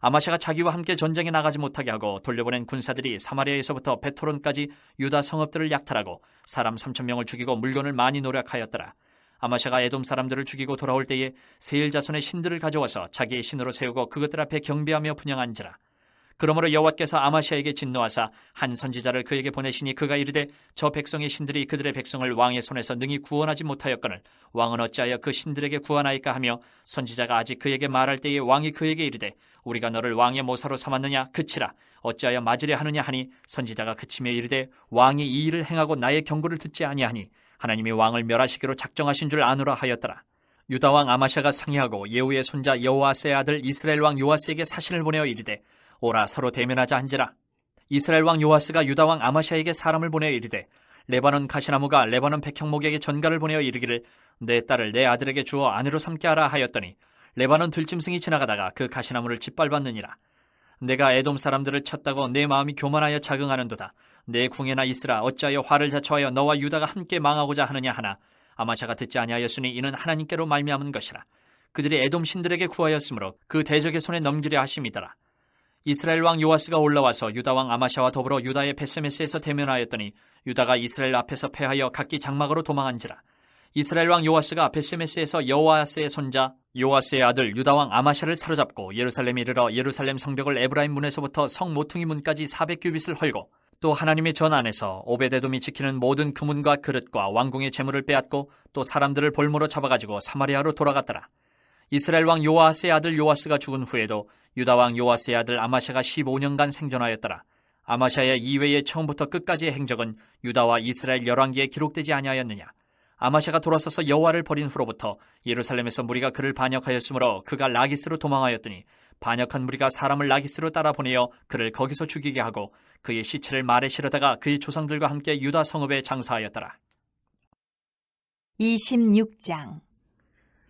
아마샤가 자기와 함께 전쟁에 나가지 못하게 하고 돌려보낸 군사들이 사마리아에서부터 베토론까지 유다 성읍들을 약탈하고 사람 3,000명을 죽이고 물건을 많이 노력하였더라. 아마샤가 에돔 사람들을 죽이고 돌아올 때에 세일 자손의 신들을 가져와서 자기의 신으로 세우고 그것들 앞에 경배하며 분향한지라. 그러므로 여호와께서 아마샤에게 진노하사 한 선지자를 그에게 보내시니 그가 이르되 저 백성의 신들이 그들의 백성을 왕의 손에서 능히 구원하지 못하였거늘 왕은 어찌하여 그 신들에게 구하나이까 하며 선지자가 아직 그에게 말할 때에 왕이 그에게 이르되 우리가 너를 왕의 모사로 삼았느냐 그치라 어찌하여 맞으려 하느냐 하니 선지자가 그치며 이르되 왕이 이 일을 행하고 나의 경고를 듣지 아니하니 하나님이 왕을 멸하시기로 작정하신 줄 아노라 하였더라. 유다 왕 아마샤가 상의하고 예후의 손자 여호아스의 아들 이스라엘 왕 요아스에게 사신을 보내어 이르되 오라 서로 대면하자 한지라. 이스라엘 왕 요아스가 유다 왕 아마샤에게 사람을 보내어 이르되 레바논 가시나무가 레바논 백향목에게 전가를 보내어 이르기를 내 딸을 내 아들에게 주어 아내로 삼게 하라 하였더니 레바논 들짐승이 지나가다가 그 가시나무를 짓밟았느니라. 내가 에돔 사람들을 쳤다고 내 마음이 교만하여 자긍하는도다. 내 궁에나 있으라 어찌하여 화를 자초하여 너와 유다가 함께 망하고자 하느냐 하나 아마샤가 듣지 아니하였으니 이는 하나님께로 말미암은 것이라. 그들이 에돔 신들에게 구하였으므로 그 대적의 손에 넘기려 하심이더라. 이스라엘 왕 요아스가 올라와서 유다 왕 아마샤와 더불어 유다의 베세메스에서 대면하였더니 유다가 이스라엘 앞에서 패하여 각기 장막으로 도망한지라. 이스라엘 왕 요아스가 베세메스에서 여호아스의 손자 요아스의 아들 유다 왕 아마샤를 사로잡고 예루살렘에 이르러 예루살렘 성벽을 에브라임 문에서부터 성 모퉁이 문까지 400규빗을 헐고 또 하나님의 전 안에서 오베데돔이 지키는 모든 금문과 그릇과 왕궁의 재물을 빼앗고 또 사람들을 볼모로 잡아가지고 사마리아로 돌아갔더라. 이스라엘 왕 요아스의 아들 요아스가 죽은 후에도 유다 왕 요아스의 아들 아마샤가 15년간 생존하였더라. 아마샤의 이외의 처음부터 끝까지의 행적은 유다와 이스라엘 열왕기에 기록되지 아니하였느냐. 아마샤가 돌아서서 여호와를 버린 후로부터 예루살렘에서 무리가 그를 반역하였으므로 그가 라기스로 도망하였더니 반역한 무리가 사람을 라기스로 따라 보내어 그를 거기서 죽이게 하고 그의 시체를 말에 실어다가 그의 조상들과 함께 유다 성읍에 장사하였더라. 26장.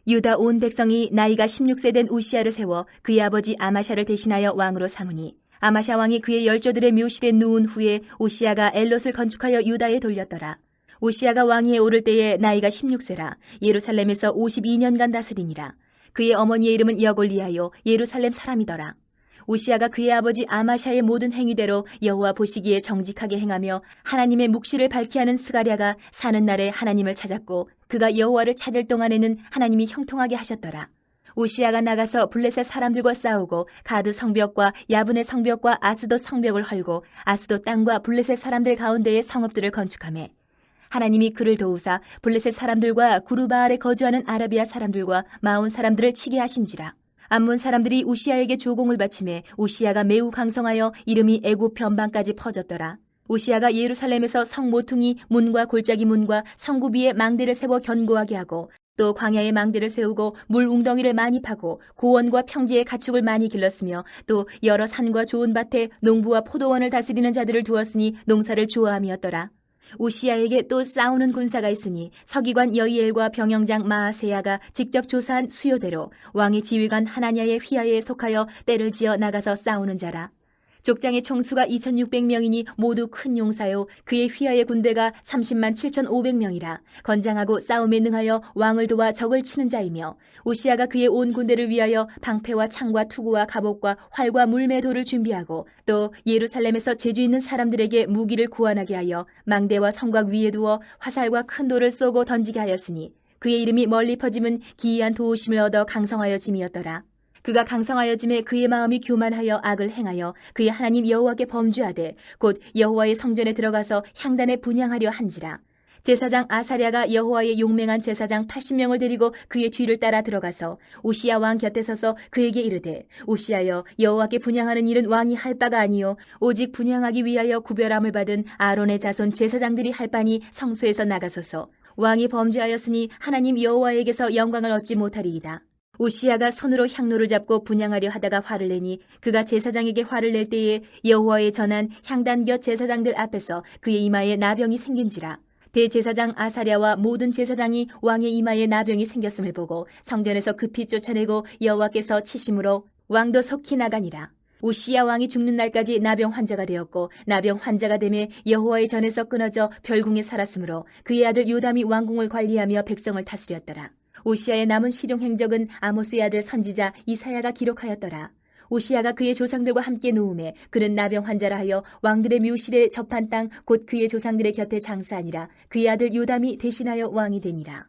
유다 온 백성이 나이가 16세 된 우시아를 세워 그의 아버지 아마샤를 대신하여 왕으로 삼으니 아마샤 왕이 그의 열조들의 묘실에 누운 후에 우시아가 엘롯을 건축하여 유다에 돌렸더라. 우시아가 왕위에 오를 때에 나이가 16세라 예루살렘에서 52년간 다스리니라. 그의 어머니의 이름은 여골리하요 예루살렘 사람이더라. 우시아가 그의 아버지 아마샤의 모든 행위대로 여호와 보시기에 정직하게 행하며 하나님의 묵시를 밝히 하는 스가랴가 사는 날에 하나님을 찾았고 그가 여호와를 찾을 동안에는 하나님이 형통하게 하셨더라. 우시아가 나가서 블레셋 사람들과 싸우고 가드 성벽과 야분의 성벽과 아스돗 성벽을 헐고 아스돗 땅과 블레셋 사람들 가운데에 성읍들을 건축하며 하나님이 그를 도우사 블레셋 사람들과 구르바알에 거주하는 아라비아 사람들과 마온 사람들을 치게 하신지라. 암몬 사람들이 우시아에게 조공을 바치매 우시아가 매우 강성하여 이름이 애굽 변방까지 퍼졌더라. 우시아가 예루살렘에서 성 모퉁이 문과 골짜기 문과 성구 위에 망대를 세워 견고하게 하고 또 광야에 망대를 세우고 물 웅덩이를 많이 파고 고원과 평지에 가축을 많이 길렀으며 또 여러 산과 좋은 밭에 농부와 포도원을 다스리는 자들을 두었으니 농사를 좋아함이었더라. 우시아에게 또 싸우는 군사가 있으니 서기관 여이엘과 병영장 마아세야가 직접 조사한 수요대로 왕의 지휘관 하나냐의 휘하에 속하여 때를 지어 나가서 싸우는 자라. 족장의 총수가 2,600명이니 모두 큰 용사요 그의 휘하의 군대가 30만 7,500명이라 건장하고 싸움에 능하여 왕을 도와 적을 치는 자이며 우시아가 그의 온 군대를 위하여 방패와 창과 투구와 갑옷과 활과 물매도를 준비하고 또 예루살렘에서 재주 있는 사람들에게 무기를 구원하게 하여 망대와 성곽 위에 두어 화살과 큰 돌을 쏘고 던지게 하였으니 그의 이름이 멀리 퍼짐은 기이한 도우심을 얻어 강성하여짐이었더라. 그가 강성하여짐에 그의 마음이 교만하여 악을 행하여 그의 하나님 여호와께 범죄하되 곧 여호와의 성전에 들어가서 향단에 분향하려 한지라. 제사장 아사랴가 여호와의 용맹한 제사장 80명을 데리고 그의 뒤를 따라 들어가서 우시아 왕 곁에 서서 그에게 이르되 우시아여 여호와께 분향하는 일은 왕이 할 바가 아니요 오직 분향하기 위하여 구별함을 받은 아론의 자손 제사장들이 할 바니 성소에서 나가소서. 왕이 범죄하였으니 하나님 여호와에게서 영광을 얻지 못하리이다. 우시아가 손으로 향로를 잡고 분향하려 하다가 화를 내니 그가 제사장에게 화를 낼 때에 여호와의 전한 향단 곁 제사장들 앞에서 그의 이마에 나병이 생긴지라. 대제사장 아사랴와 모든 제사장이 왕의 이마에 나병이 생겼음을 보고 성전에서 급히 쫓아내고 여호와께서 치심으로 왕도 속히 나가니라. 우시야 왕이 죽는 날까지 나병 환자가 되었고 나병 환자가 되매 여호와의 전에서 끊어져 별궁에 살았으므로 그의 아들 요담이 왕궁을 관리하며 백성을 다스렸더라. 우시야의 남은 시종 행적은 아모스의 아들 선지자 이사야가 기록하였더라. 우시야가 그의 조상들과 함께 누움에 그는 나병 환자라 하여 왕들의 묘실에 접한 땅 곧 그의 조상들의 곁에 장사하니라. 그의 아들 요담이 대신하여 왕이 되니라.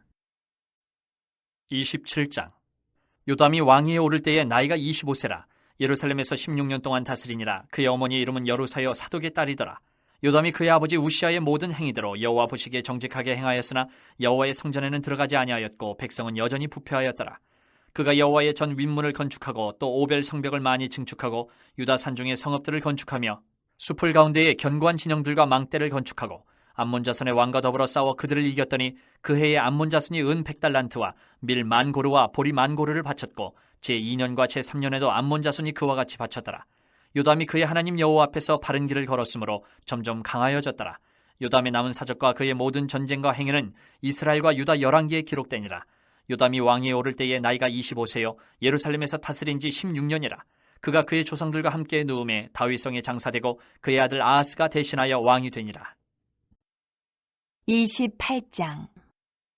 27장. 요담이 왕위에 오를 때에 나이가 25세라. 예루살렘에서 16년 동안 다스리니라. 그의 어머니의 이름은 여루사여 사독의 딸이더라. 요담이 그의 아버지 우시야의 모든 행위대로 여호와 보시기에 정직하게 행하였으나 여호와의 성전에는 들어가지 아니하였고 백성은 여전히 부패하였더라. 그가 여호와의 전 윗문을 건축하고 또 오벨 성벽을 많이 증축하고 유다 산중의 성읍들을 건축하며 숲을 가운데에 견고한 진영들과 망대를 건축하고 암몬 자손의 왕과 더불어 싸워 그들을 이겼더니 그 해에 암몬 자손이 은 100달란트와 밀 10,000고르와 보리 10,000고르를 바쳤고 제2년과 제3년에도 암몬 자손이 그와 같이 바쳤더라. 요담이 그의 하나님 여호와 앞에서 바른 길을 걸었으므로 점점 강하여졌더라. 요담의 남은 사적과 그의 모든 전쟁과 행위는 이스라엘과 유다 11기에 기록되니라. 요담이 왕위에 오를 때에 나이가 25세요 예루살렘에서 다스린 지 16년이라. 그가 그의 조상들과 함께 누움에 다윗성에 장사되고 그의 아들 아하스가 대신하여 왕이 되니라. 28장.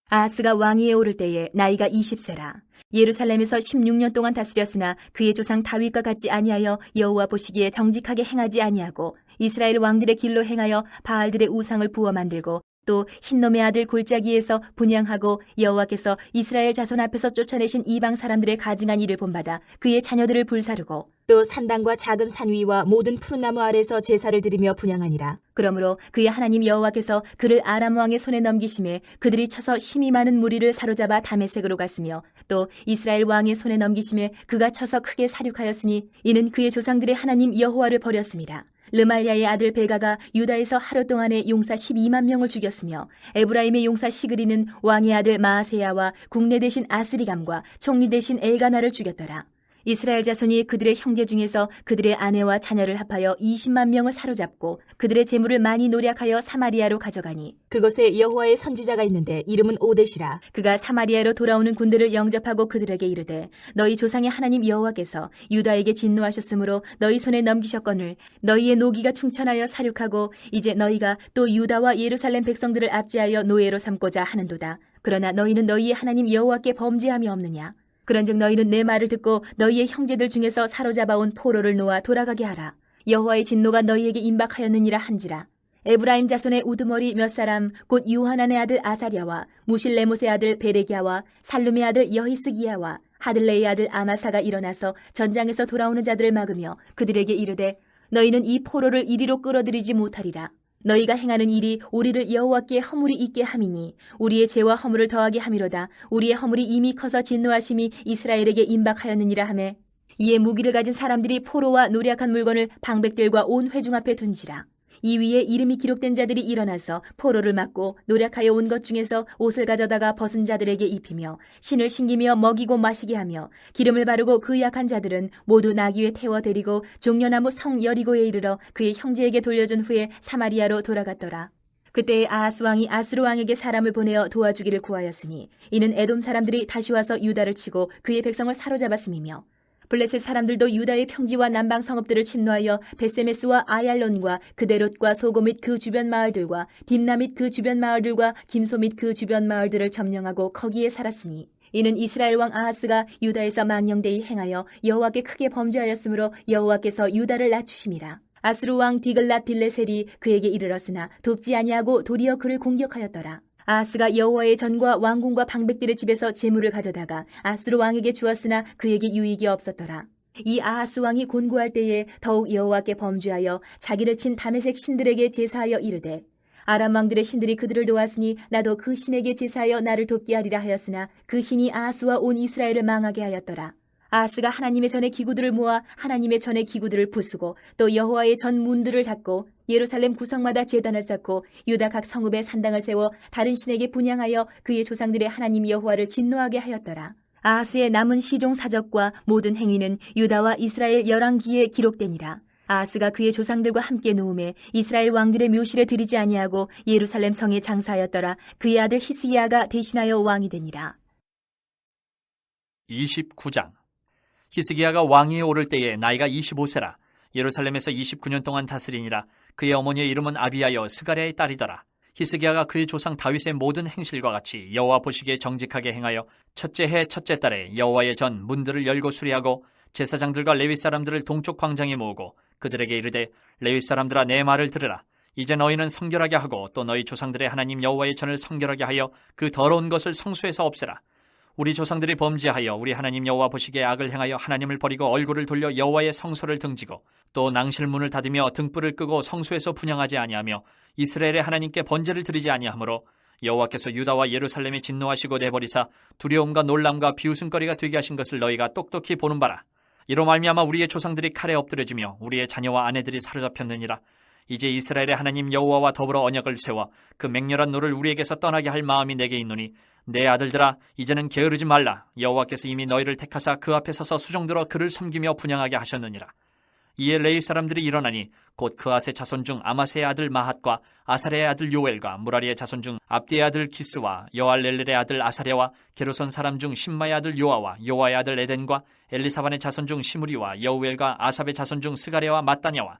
아하스가 왕위에 오를 때에 나이가 20세라. 예루살렘에서 16년 동안 다스렸으나 그의 조상 다윗과 같지 아니하여 여호와 보시기에 정직하게 행하지 아니하고 이스라엘 왕들의 길로 행하여 바알들의 우상을 부어 만들고 또 흰놈의 아들 골짜기에서 분향하고 여호와께서 이스라엘 자손 앞에서 쫓아내신 이방 사람들의 가증한 일을 본받아 그의 자녀들을 불사르고 또 산당과 작은 산 위와 모든 푸른 나무 아래서 제사를 드리며 분향하니라. 그러므로 그의 하나님 여호와께서 그를 아람 왕의 손에 넘기심에 그들이 쳐서 힘이 많은 무리를 사로잡아 다메섹으로 갔으며 또 이스라엘 왕의 손에 넘기심에 그가 쳐서 크게 사륙하였으니 이는 그의 조상들의 하나님 여호와를 버렸습니다. 르말야의 아들 베가가 유다에서 하루 동안에 용사 12만 명을 죽였으며 에브라임의 용사 시그리는 왕의 아들 마아세야와 국내 대신 아스리감과 총리 대신 엘가나를 죽였더라. 이스라엘 자손이 그들의 형제 중에서 그들의 아내와 자녀를 합하여 20만 명을 사로잡고 그들의 재물을 많이 노략하여 사마리아로 가져가니 그곳에 여호와의 선지자가 있는데 이름은 오뎃이라. 그가 사마리아로 돌아오는 군대를 영접하고 그들에게 이르되 너희 조상의 하나님 여호와께서 유다에게 진노하셨으므로 너희 손에 넘기셨거늘 너희의 노기가 충천하여 사륙하고 이제 너희가 또 유다와 예루살렘 백성들을 압제하여 노예로 삼고자 하는도다. 그러나 너희는 너희의 하나님 여호와께 범죄함이 없느냐? 그런즉 너희는 내 말을 듣고 너희의 형제들 중에서 사로잡아온 포로를 놓아 돌아가게 하라. 여호와의 진노가 너희에게 임박하였느니라 한지라. 에브라임 자손의 우두머리 몇 사람 곧 요하난의 아들 아사랴와 무실레못의 아들 베레기야와 살룸의 아들 여히스기야와 하들레의 아들 아마사가 일어나서 전장에서 돌아오는 자들을 막으며 그들에게 이르되 너희는 이 포로를 이리로 끌어들이지 못하리라. 너희가 행하는 일이 우리를 여호와께 허물이 있게 함이니 우리의 죄와 허물을 더하게 함이로다. 우리의 허물이 이미 커서 진노하심이 이스라엘에게 임박하였느니라 하매 이에 무기를 가진 사람들이 포로와 노략한 물건을 방백들과 온 회중 앞에 둔지라. 이 위에 이름이 기록된 자들이 일어나서 포로를 막고 노략하여 온 것 중에서 옷을 가져다가 벗은 자들에게 입히며 신을 신기며 먹이고 마시게 하며 기름을 바르고 그 약한 자들은 모두 나귀에 태워 데리고 종려나무 성 여리고에 이르러 그의 형제에게 돌려준 후에 사마리아로 돌아갔더라. 그때 아하스 왕이 아수르 왕에게 사람을 보내어 도와주기를 구하였으니 이는 에돔 사람들이 다시 와서 유다를 치고 그의 백성을 사로잡았음이며 블레셋 사람들도 유다의 평지와 남방 성읍들을 침노하여 베세메스와 아얄론과 그데롯과 소고 및 그 주변 마을들과 딥나 및 그 주변 마을들과 김소 및 그 주변 마을들을 점령하고 거기에 살았으니 이는 이스라엘 왕 아하스가 유다에서 망령되이 행하여 여호와께 크게 범죄하였으므로 여호와께서 유다를 낮추심이라. 아스루 왕 디글랏 빌레셀이 그에게 이르렀으나 돕지 아니하고 도리어 그를 공격하였더라. 아하스가 여호와의 전과 왕궁과 방백들의 집에서 재물을 가져다가 아수르 왕에게 주었으나 그에게 유익이 없었더라. 이 아하스 왕이 곤고할 때에 더욱 여호와께 범죄하여 자기를 친 다메섹 신들에게 제사하여 이르되 아람 왕들의 신들이 그들을 도왔으니 나도 그 신에게 제사하여 나를 돕게 하리라 하였으나 그 신이 아하스와 온 이스라엘을 망하게 하였더라. 아하스가 하나님의 전의 기구들을 모아 하나님의 전의 기구들을 부수고 또 여호와의 전 문들을 닫고 예루살렘 구성마다 제단을 쌓고 유다 각 성읍에 산당을 세워 다른 신에게 분향하여 그의 조상들의 하나님 여호와를 진노하게 하였더라. 아하스의 남은 시종 사적과 모든 행위는 유다와 이스라엘 열왕기에 기록되니라. 아하스가 그의 조상들과 함께 누움에 이스라엘 왕들의 묘실에 들이지 아니하고 예루살렘 성에 장사하였더라. 그의 아들 히스기야가 대신하여 왕이 되니라. 29장. 히스기야가 왕위에 오를 때에 나이가 25세라. 예루살렘에서 29년 동안 다스리니라. 그의 어머니의 이름은 아비야여 스가랴의 딸이더라. 히스기야가 그의 조상 다윗의 모든 행실과 같이 여호와 보시기에 정직하게 행하여 첫째 해 첫째 달에 여호와의 전 문들을 열고 수리하고 제사장들과 레위 사람들을 동쪽 광장에 모으고 그들에게 이르되 레위 사람들아 내 말을 들으라. 이제 너희는 성결하게 하고 또 너희 조상들의 하나님 여호와의 전을 성결하게 하여 그 더러운 것을 성소에서 없애라. 우리 조상들이 범죄하여 우리 하나님 여호와 보시기에 악을 행하여 하나님을 버리고 얼굴을 돌려 여호와의 성소를 등지고 또 낭실문을 닫으며 등불을 끄고 성소에서 분향하지 아니하며 이스라엘의 하나님께 번제를 드리지 아니하므로 여호와께서 유다와 예루살렘에 진노하시고 내버리사 두려움과 놀람과 비웃음거리가 되게 하신 것을 너희가 똑똑히 보는 바라. 이로 말미암아 우리의 조상들이 칼에 엎드려지며 우리의 자녀와 아내들이 사로잡혔느니라. 이제 이스라엘의 하나님 여호와와 더불어 언약을 세워 그 맹렬한 노를 우리에게서 떠나게 할 마음이 내게 있노니 내 아들들아 이제는 게으르지 말라. 여호와께서 이미 너희를 택하사 그 앞에 서서 수종들어 그를 섬기며 분향하게 하셨느니라. 이에 레위 사람들이 일어나니 곧 그아스의 자손 중 아마세의 아들 마핫과 아사랴의 아들 요엘과 무라리의 자손 중 압디의 아들 기스와 여알렐렐의 아들 아사랴와 게르손 사람 중 심마의 아들 요아와 요아의 아들 에덴과 엘리사반의 자손 중 시므리와 여우엘과 아삽의 자손 중 스가랴와 mat다냐와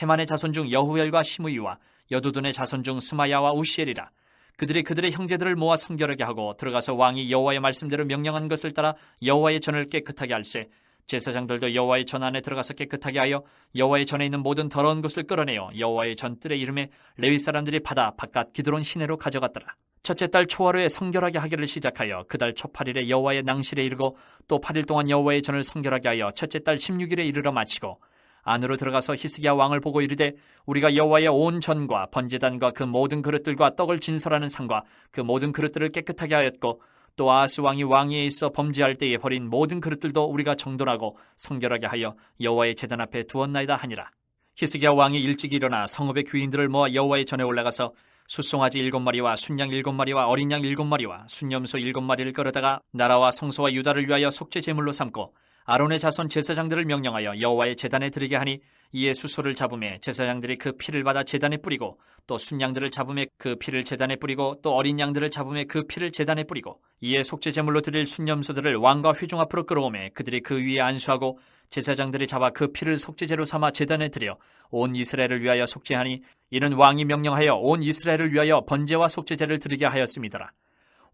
헤만의 자손 중 여후엘과 시므이와 여두둔의 자손 중 스마야와 우시엘이라. 그들이 그들의 형제들을 모아 성결하게 하고 들어가서 왕이 여호와의 말씀대로 명령한 것을 따라 여호와의 전을 깨끗하게 할세. 제사장들도 여호와의 전 안에 들어가서 깨끗하게 하여 여호와의 전에 있는 모든 더러운 것을 끌어내어 여호와의 전 뜰의 이름에 레위 사람들이 받아 바깥 기드론 시내로 가져갔더라. 첫째 달 초하루에 성결하게 하기를 시작하여 그 달 초 8일에 여호와의 낭실에 이르고 또 8일 동안 여호와의 전을 성결하게 하여 첫째 달 16일에 이르러 마치고 안으로 들어가서 히스기야 왕을 보고 이르되 우리가 여호와의 온 전과 번제단과 그 모든 그릇들과 떡을 진설하는 상과 그 모든 그릇들을 깨끗하게 하였고 또 아하스 왕이 왕위에 있어 범죄할 때에 버린 모든 그릇들도 우리가 정돈하고 성결하게 하여 여호와의 제단 앞에 두었나이다 하니라. 히스기야 왕이 일찍 일어나 성읍의 귀인들을 모아 여호와의 전에 올라가서 숫송아지 7마리와 순양 7마리와 어린 양 7마리와 순염소 7마리를 끌어다가 나라와 성소와 유다를 위하여 속죄 제물로 삼고 아론의 자손 제사장들을 명령하여 여호와의 제단에 드리게 하니 이에 수소를 잡음에 제사장들이 그 피를 받아 제단에 뿌리고 또 순양들을 잡음에 그 피를 제단에 뿌리고 또 어린 양들을 잡음에 그 피를 제단에 뿌리고 이에 속죄 제물로 드릴 순염소들을 왕과 회중 앞으로 끌어오매 그들이 그 위에 안수하고 제사장들이 잡아 그 피를 속죄제로 삼아 제단에 드려 온 이스라엘을 위하여 속죄하니 이는 왕이 명령하여 온 이스라엘을 위하여 번제와 속죄제를 드리게 하였음이더라.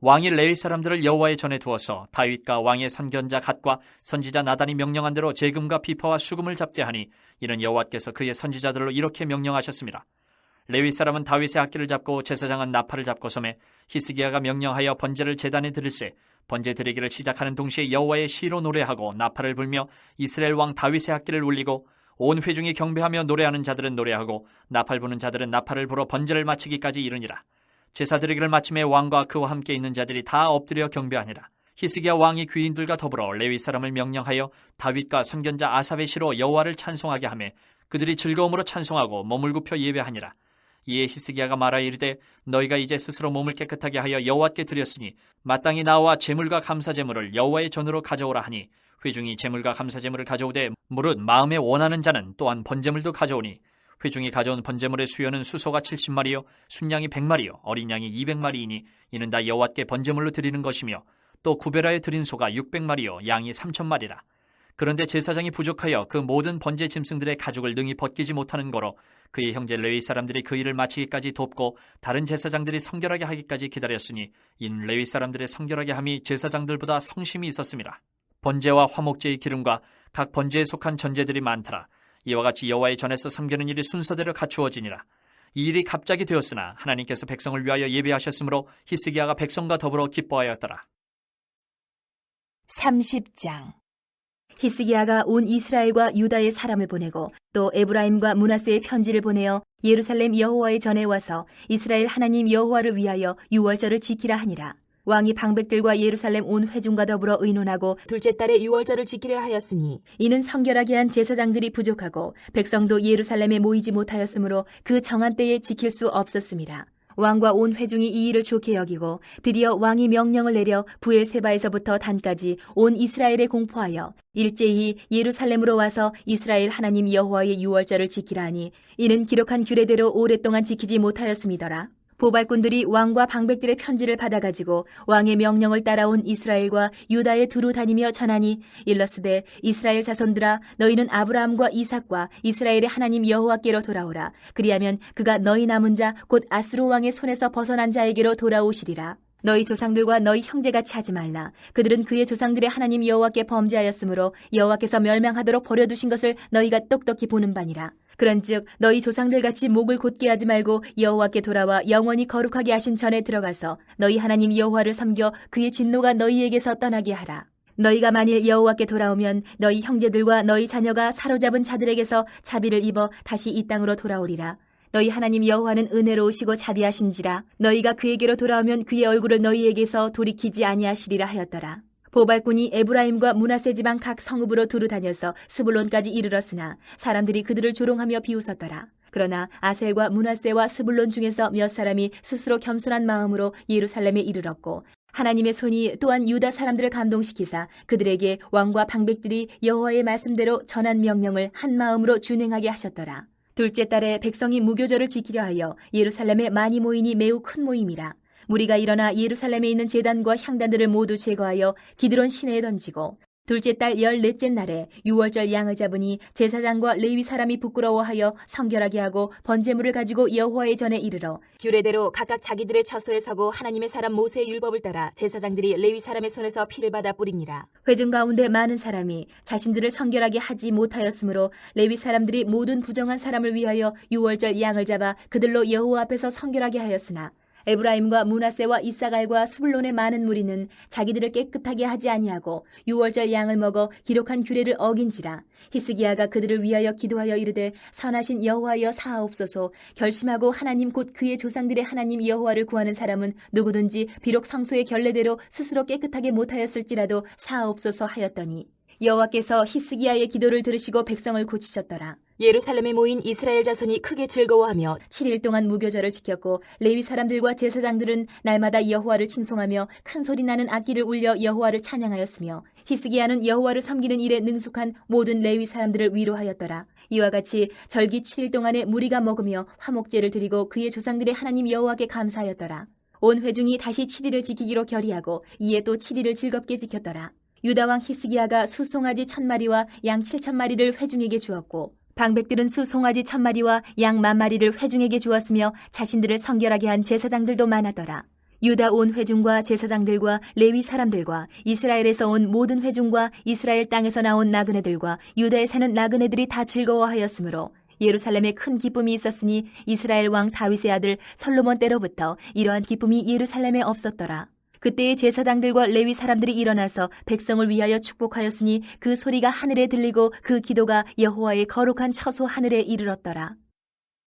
왕이 레위 사람들을 여호와의 전에 두어서 다윗과 왕의 선견자 갓과 선지자 나단이 명령한 대로 제금과 비파와 수금을 잡게 하니 이는 여호와께서 그의 선지자들로 이렇게 명령하셨습니다. 레위 사람은 다윗의 악기를 잡고 제사장은 나팔을 잡고 섬에 히스기야가 명령하여 번제를 제단에 드릴세. 번제 드리기를 시작하는 동시에 여호와의 시로 노래하고 나팔을 불며 이스라엘 왕 다윗의 악기를 울리고 온 회중이 경배하며 노래하는 자들은 노래하고 나팔 부는 자들은 나팔을 불어 번제를 마치기까지 이르니라. 제사 드리기를 마침에 왕과 그와 함께 있는 자들이 다 엎드려 경배하니라. 히스기야 왕이 귀인들과 더불어 레위 사람을 명령하여 다윗과 선견자 아삽의 시로 여호와를 찬송하게 하매 그들이 즐거움으로 찬송하고 몸을 굽혀 예배하니라. 이에 히스기야가 말하여 이르되 너희가 이제 스스로 몸을 깨끗하게 하여 여호와께 드렸으니 마땅히 나와 제물과 감사제물을 여호와의 전으로 가져오라 하니 회중이 제물과 감사제물을 가져오되 무릇 마음에 원하는 자는 또한 번제물도 가져오니 회중이 가져온 번제물의 수요는 수소가 70마리요 순양이 100마리요 어린 양이 200마리이니 이는 다 여호와께 번제물로 드리는 것이며 또 구베라에 드린 소가 600마리요 양이 3,000마리라. 그런데 제사장이 부족하여 그 모든 번제 짐승들의 가죽을 능히 벗기지 못하는 거로 그의 형제 레위 사람들이 그 일을 마치기까지 돕고 다른 제사장들이 성결하게 하기까지 기다렸으니 인 레위 사람들의 성결하게 함이 제사장들보다 성심이 있었습니다. 번제와 화목제의 기름과 각 번제에 속한 전제들이 많더라. 이와 같이 여호와의 전에서 섬기는 일이 순서대로 갖추어지니라. 이 일이 갑자기 되었으나 하나님께서 백성을 위하여 예배하셨으므로 히스기야가 백성과 더불어 기뻐하였더라. 30장. 히스기야가 온 이스라엘과 유다의 사람을 보내고 또 에브라임과 므낫세의 편지를 보내어 예루살렘 여호와의 전에 와서 이스라엘 하나님 여호와를 위하여 유월절을 지키라 하니라. 왕이 방백들과 예루살렘 온 회중과 더불어 의논하고 둘째 달에 유월절을 지키려 하였으니 이는 성결하게 한 제사장들이 부족하고 백성도 예루살렘에 모이지 못하였으므로 그 정한 때에 지킬 수 없었습니다. 왕과 온 회중이 이 일을 좋게 여기고 드디어 왕이 명령을 내려 부엘세바에서부터 단까지 온 이스라엘에 공포하여 일제히 예루살렘으로 와서 이스라엘 하나님 여호와의 유월절을 지키라 하니 이는 기록한 규례대로 오랫동안 지키지 못하였음이더라. 보발꾼들이 왕과 방백들의 편지를 받아가지고 왕의 명령을 따라온 이스라엘과 유다에 두루 다니며 전하니 일러스되 이스라엘 자손들아 너희는 아브라함과 이삭과 이스라엘의 하나님 여호와께로 돌아오라. 그리하면 그가 너희 남은 자 곧 아스루 왕의 손에서 벗어난 자에게로 돌아오시리라. 너희 조상들과 너희 형제같이 하지 말라. 그들은 그의 조상들의 하나님 여호와께 범죄하였으므로 여호와께서 멸망하도록 버려두신 것을 너희가 똑똑히 보는 바니라. 그런즉 너희 조상들같이 목을 곧게 하지 말고 여호와께 돌아와 영원히 거룩하게 하신 전에 들어가서 너희 하나님 여호와를 섬겨 그의 진노가 너희에게서 떠나게 하라. 너희가 만일 여호와께 돌아오면 너희 형제들과 너희 자녀가 사로잡은 자들에게서 자비를 입어 다시 이 땅으로 돌아오리라. 너희 하나님 여호와는 은혜로우시고 자비하신지라. 너희가 그에게로 돌아오면 그의 얼굴을 너희에게서 돌이키지 아니하시리라 하였더라. 보발꾼이 에브라임과 므낫세 지방 각 성읍으로 두루 다녀서 스불론까지 이르렀으나 사람들이 그들을 조롱하며 비웃었더라. 그러나 아셀과 므낫세와 스불론 중에서 몇 사람이 스스로 겸손한 마음으로 예루살렘에 이르렀고 하나님의 손이 또한 유다 사람들을 감동시키사 그들에게 왕과 방백들이 여호와의 말씀대로 전한 명령을 한 마음으로 준행하게 하셨더라. 둘째 달에 백성이 무교절을 지키려 하여 예루살렘에 많이 모이니 매우 큰 모임이라. 무리가 일어나 예루살렘에 있는 제단과 향단들을 모두 제거하여 기드론 시내에 던지고 둘째 달 14째 날에 유월절 양을 잡으니 제사장과 레위 사람이 부끄러워하여 성결하게 하고 번제물을 가지고 여호와의 전에 이르러 규례대로 각각 자기들의 처소에 서고 하나님의 사람 모세의 율법을 따라 제사장들이 레위 사람의 손에서 피를 받아 뿌리니라. 회중 가운데 많은 사람이 자신들을 성결하게 하지 못하였으므로 레위 사람들이 모든 부정한 사람을 위하여 유월절 양을 잡아 그들로 여호와 앞에서 성결하게 하였으나 에브라임과 므낫세와 이사갈과 스불론의 많은 무리는 자기들을 깨끗하게 하지 아니하고 유월절 양을 먹어 기록한 규례를 어긴지라. 히스기야가 그들을 위하여 기도하여 이르되 선하신 여호와여 사하옵소서. 결심하고 하나님 곧 그의 조상들의 하나님 여호와를 구하는 사람은 누구든지 비록 성소의 결례대로 스스로 깨끗하게 못하였을지라도 사하옵소서 하였더니 여호와께서 히스기야의 기도를 들으시고 백성을 고치셨더라. 예루살렘에 모인 이스라엘 자손이 크게 즐거워하며 7일 동안 무교절을 지켰고 레위 사람들과 제사장들은 날마다 여호와를 칭송하며 큰 소리 나는 악기를 울려 여호와를 찬양하였으며 히스기야는 여호와를 섬기는 일에 능숙한 모든 레위 사람들을 위로하였더라. 이와 같이 절기 7일 동안에 무리가 먹으며 화목제를 드리고 그의 조상들의 하나님 여호와께 감사하였더라. 온 회중이 다시 7일을 지키기로 결의하고 이에 또 7일을 즐겁게 지켰더라. 유다왕 히스기야가 수송아지 1000마리와 양 7000마리를 회중에게 주었고 방백들은 수송아지 1000마리와 양 10,000마리를 회중에게 주었으며 자신들을 성결하게 한 제사장들도 많았더라. 유다 온 회중과 제사장들과 레위 사람들과 이스라엘에서 온 모든 회중과 이스라엘 땅에서 나온 나그네들과 유다에 사는 나그네들이 다 즐거워하였으므로 예루살렘에 큰 기쁨이 있었으니 이스라엘 왕 다윗의 아들 솔로몬 때로부터 이러한 기쁨이 예루살렘에 없었더라. 그때의 제사장들과 레위 사람들이 일어나서 백성을 위하여 축복하였으니 그 소리가 하늘에 들리고 그 기도가 여호와의 거룩한 처소 하늘에 이르렀더라.